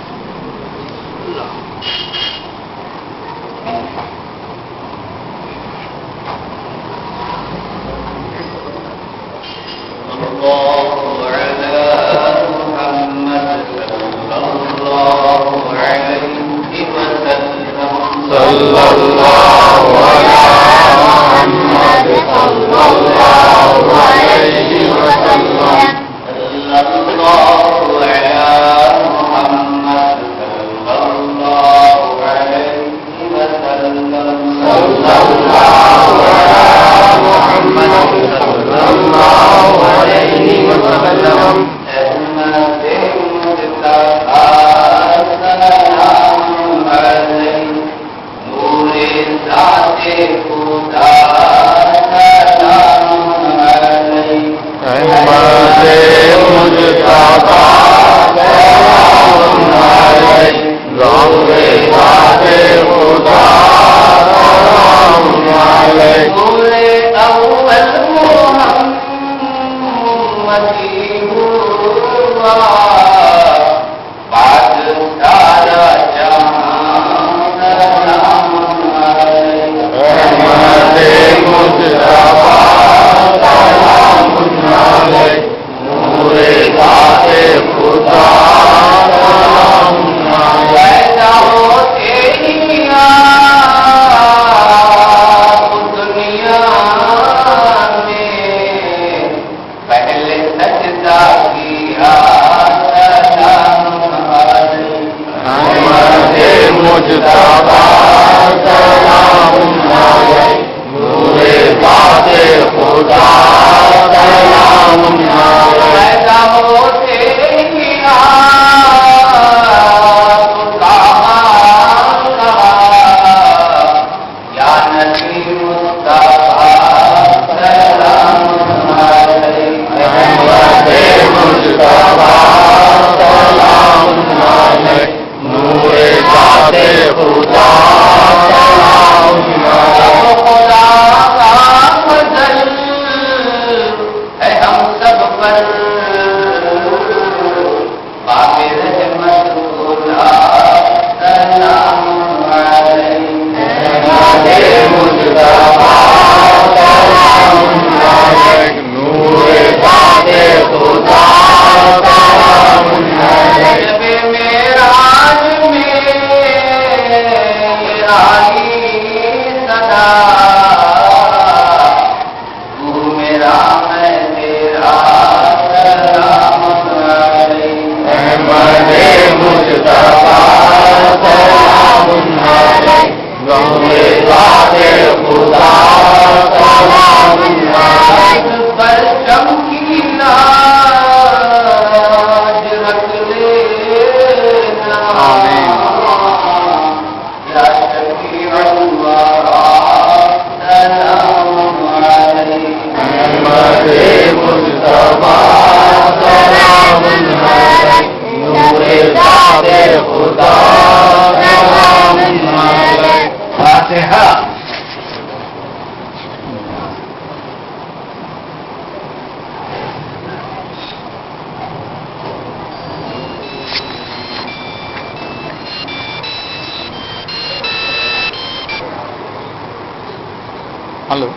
ہلو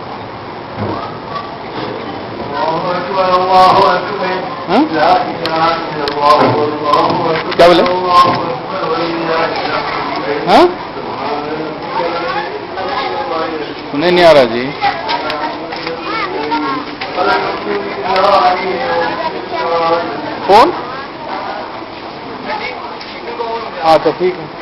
کیا بولے؟ ہاں سنیں نہیں آ رہا جی. فون ہاں تو ٹھیک ہے.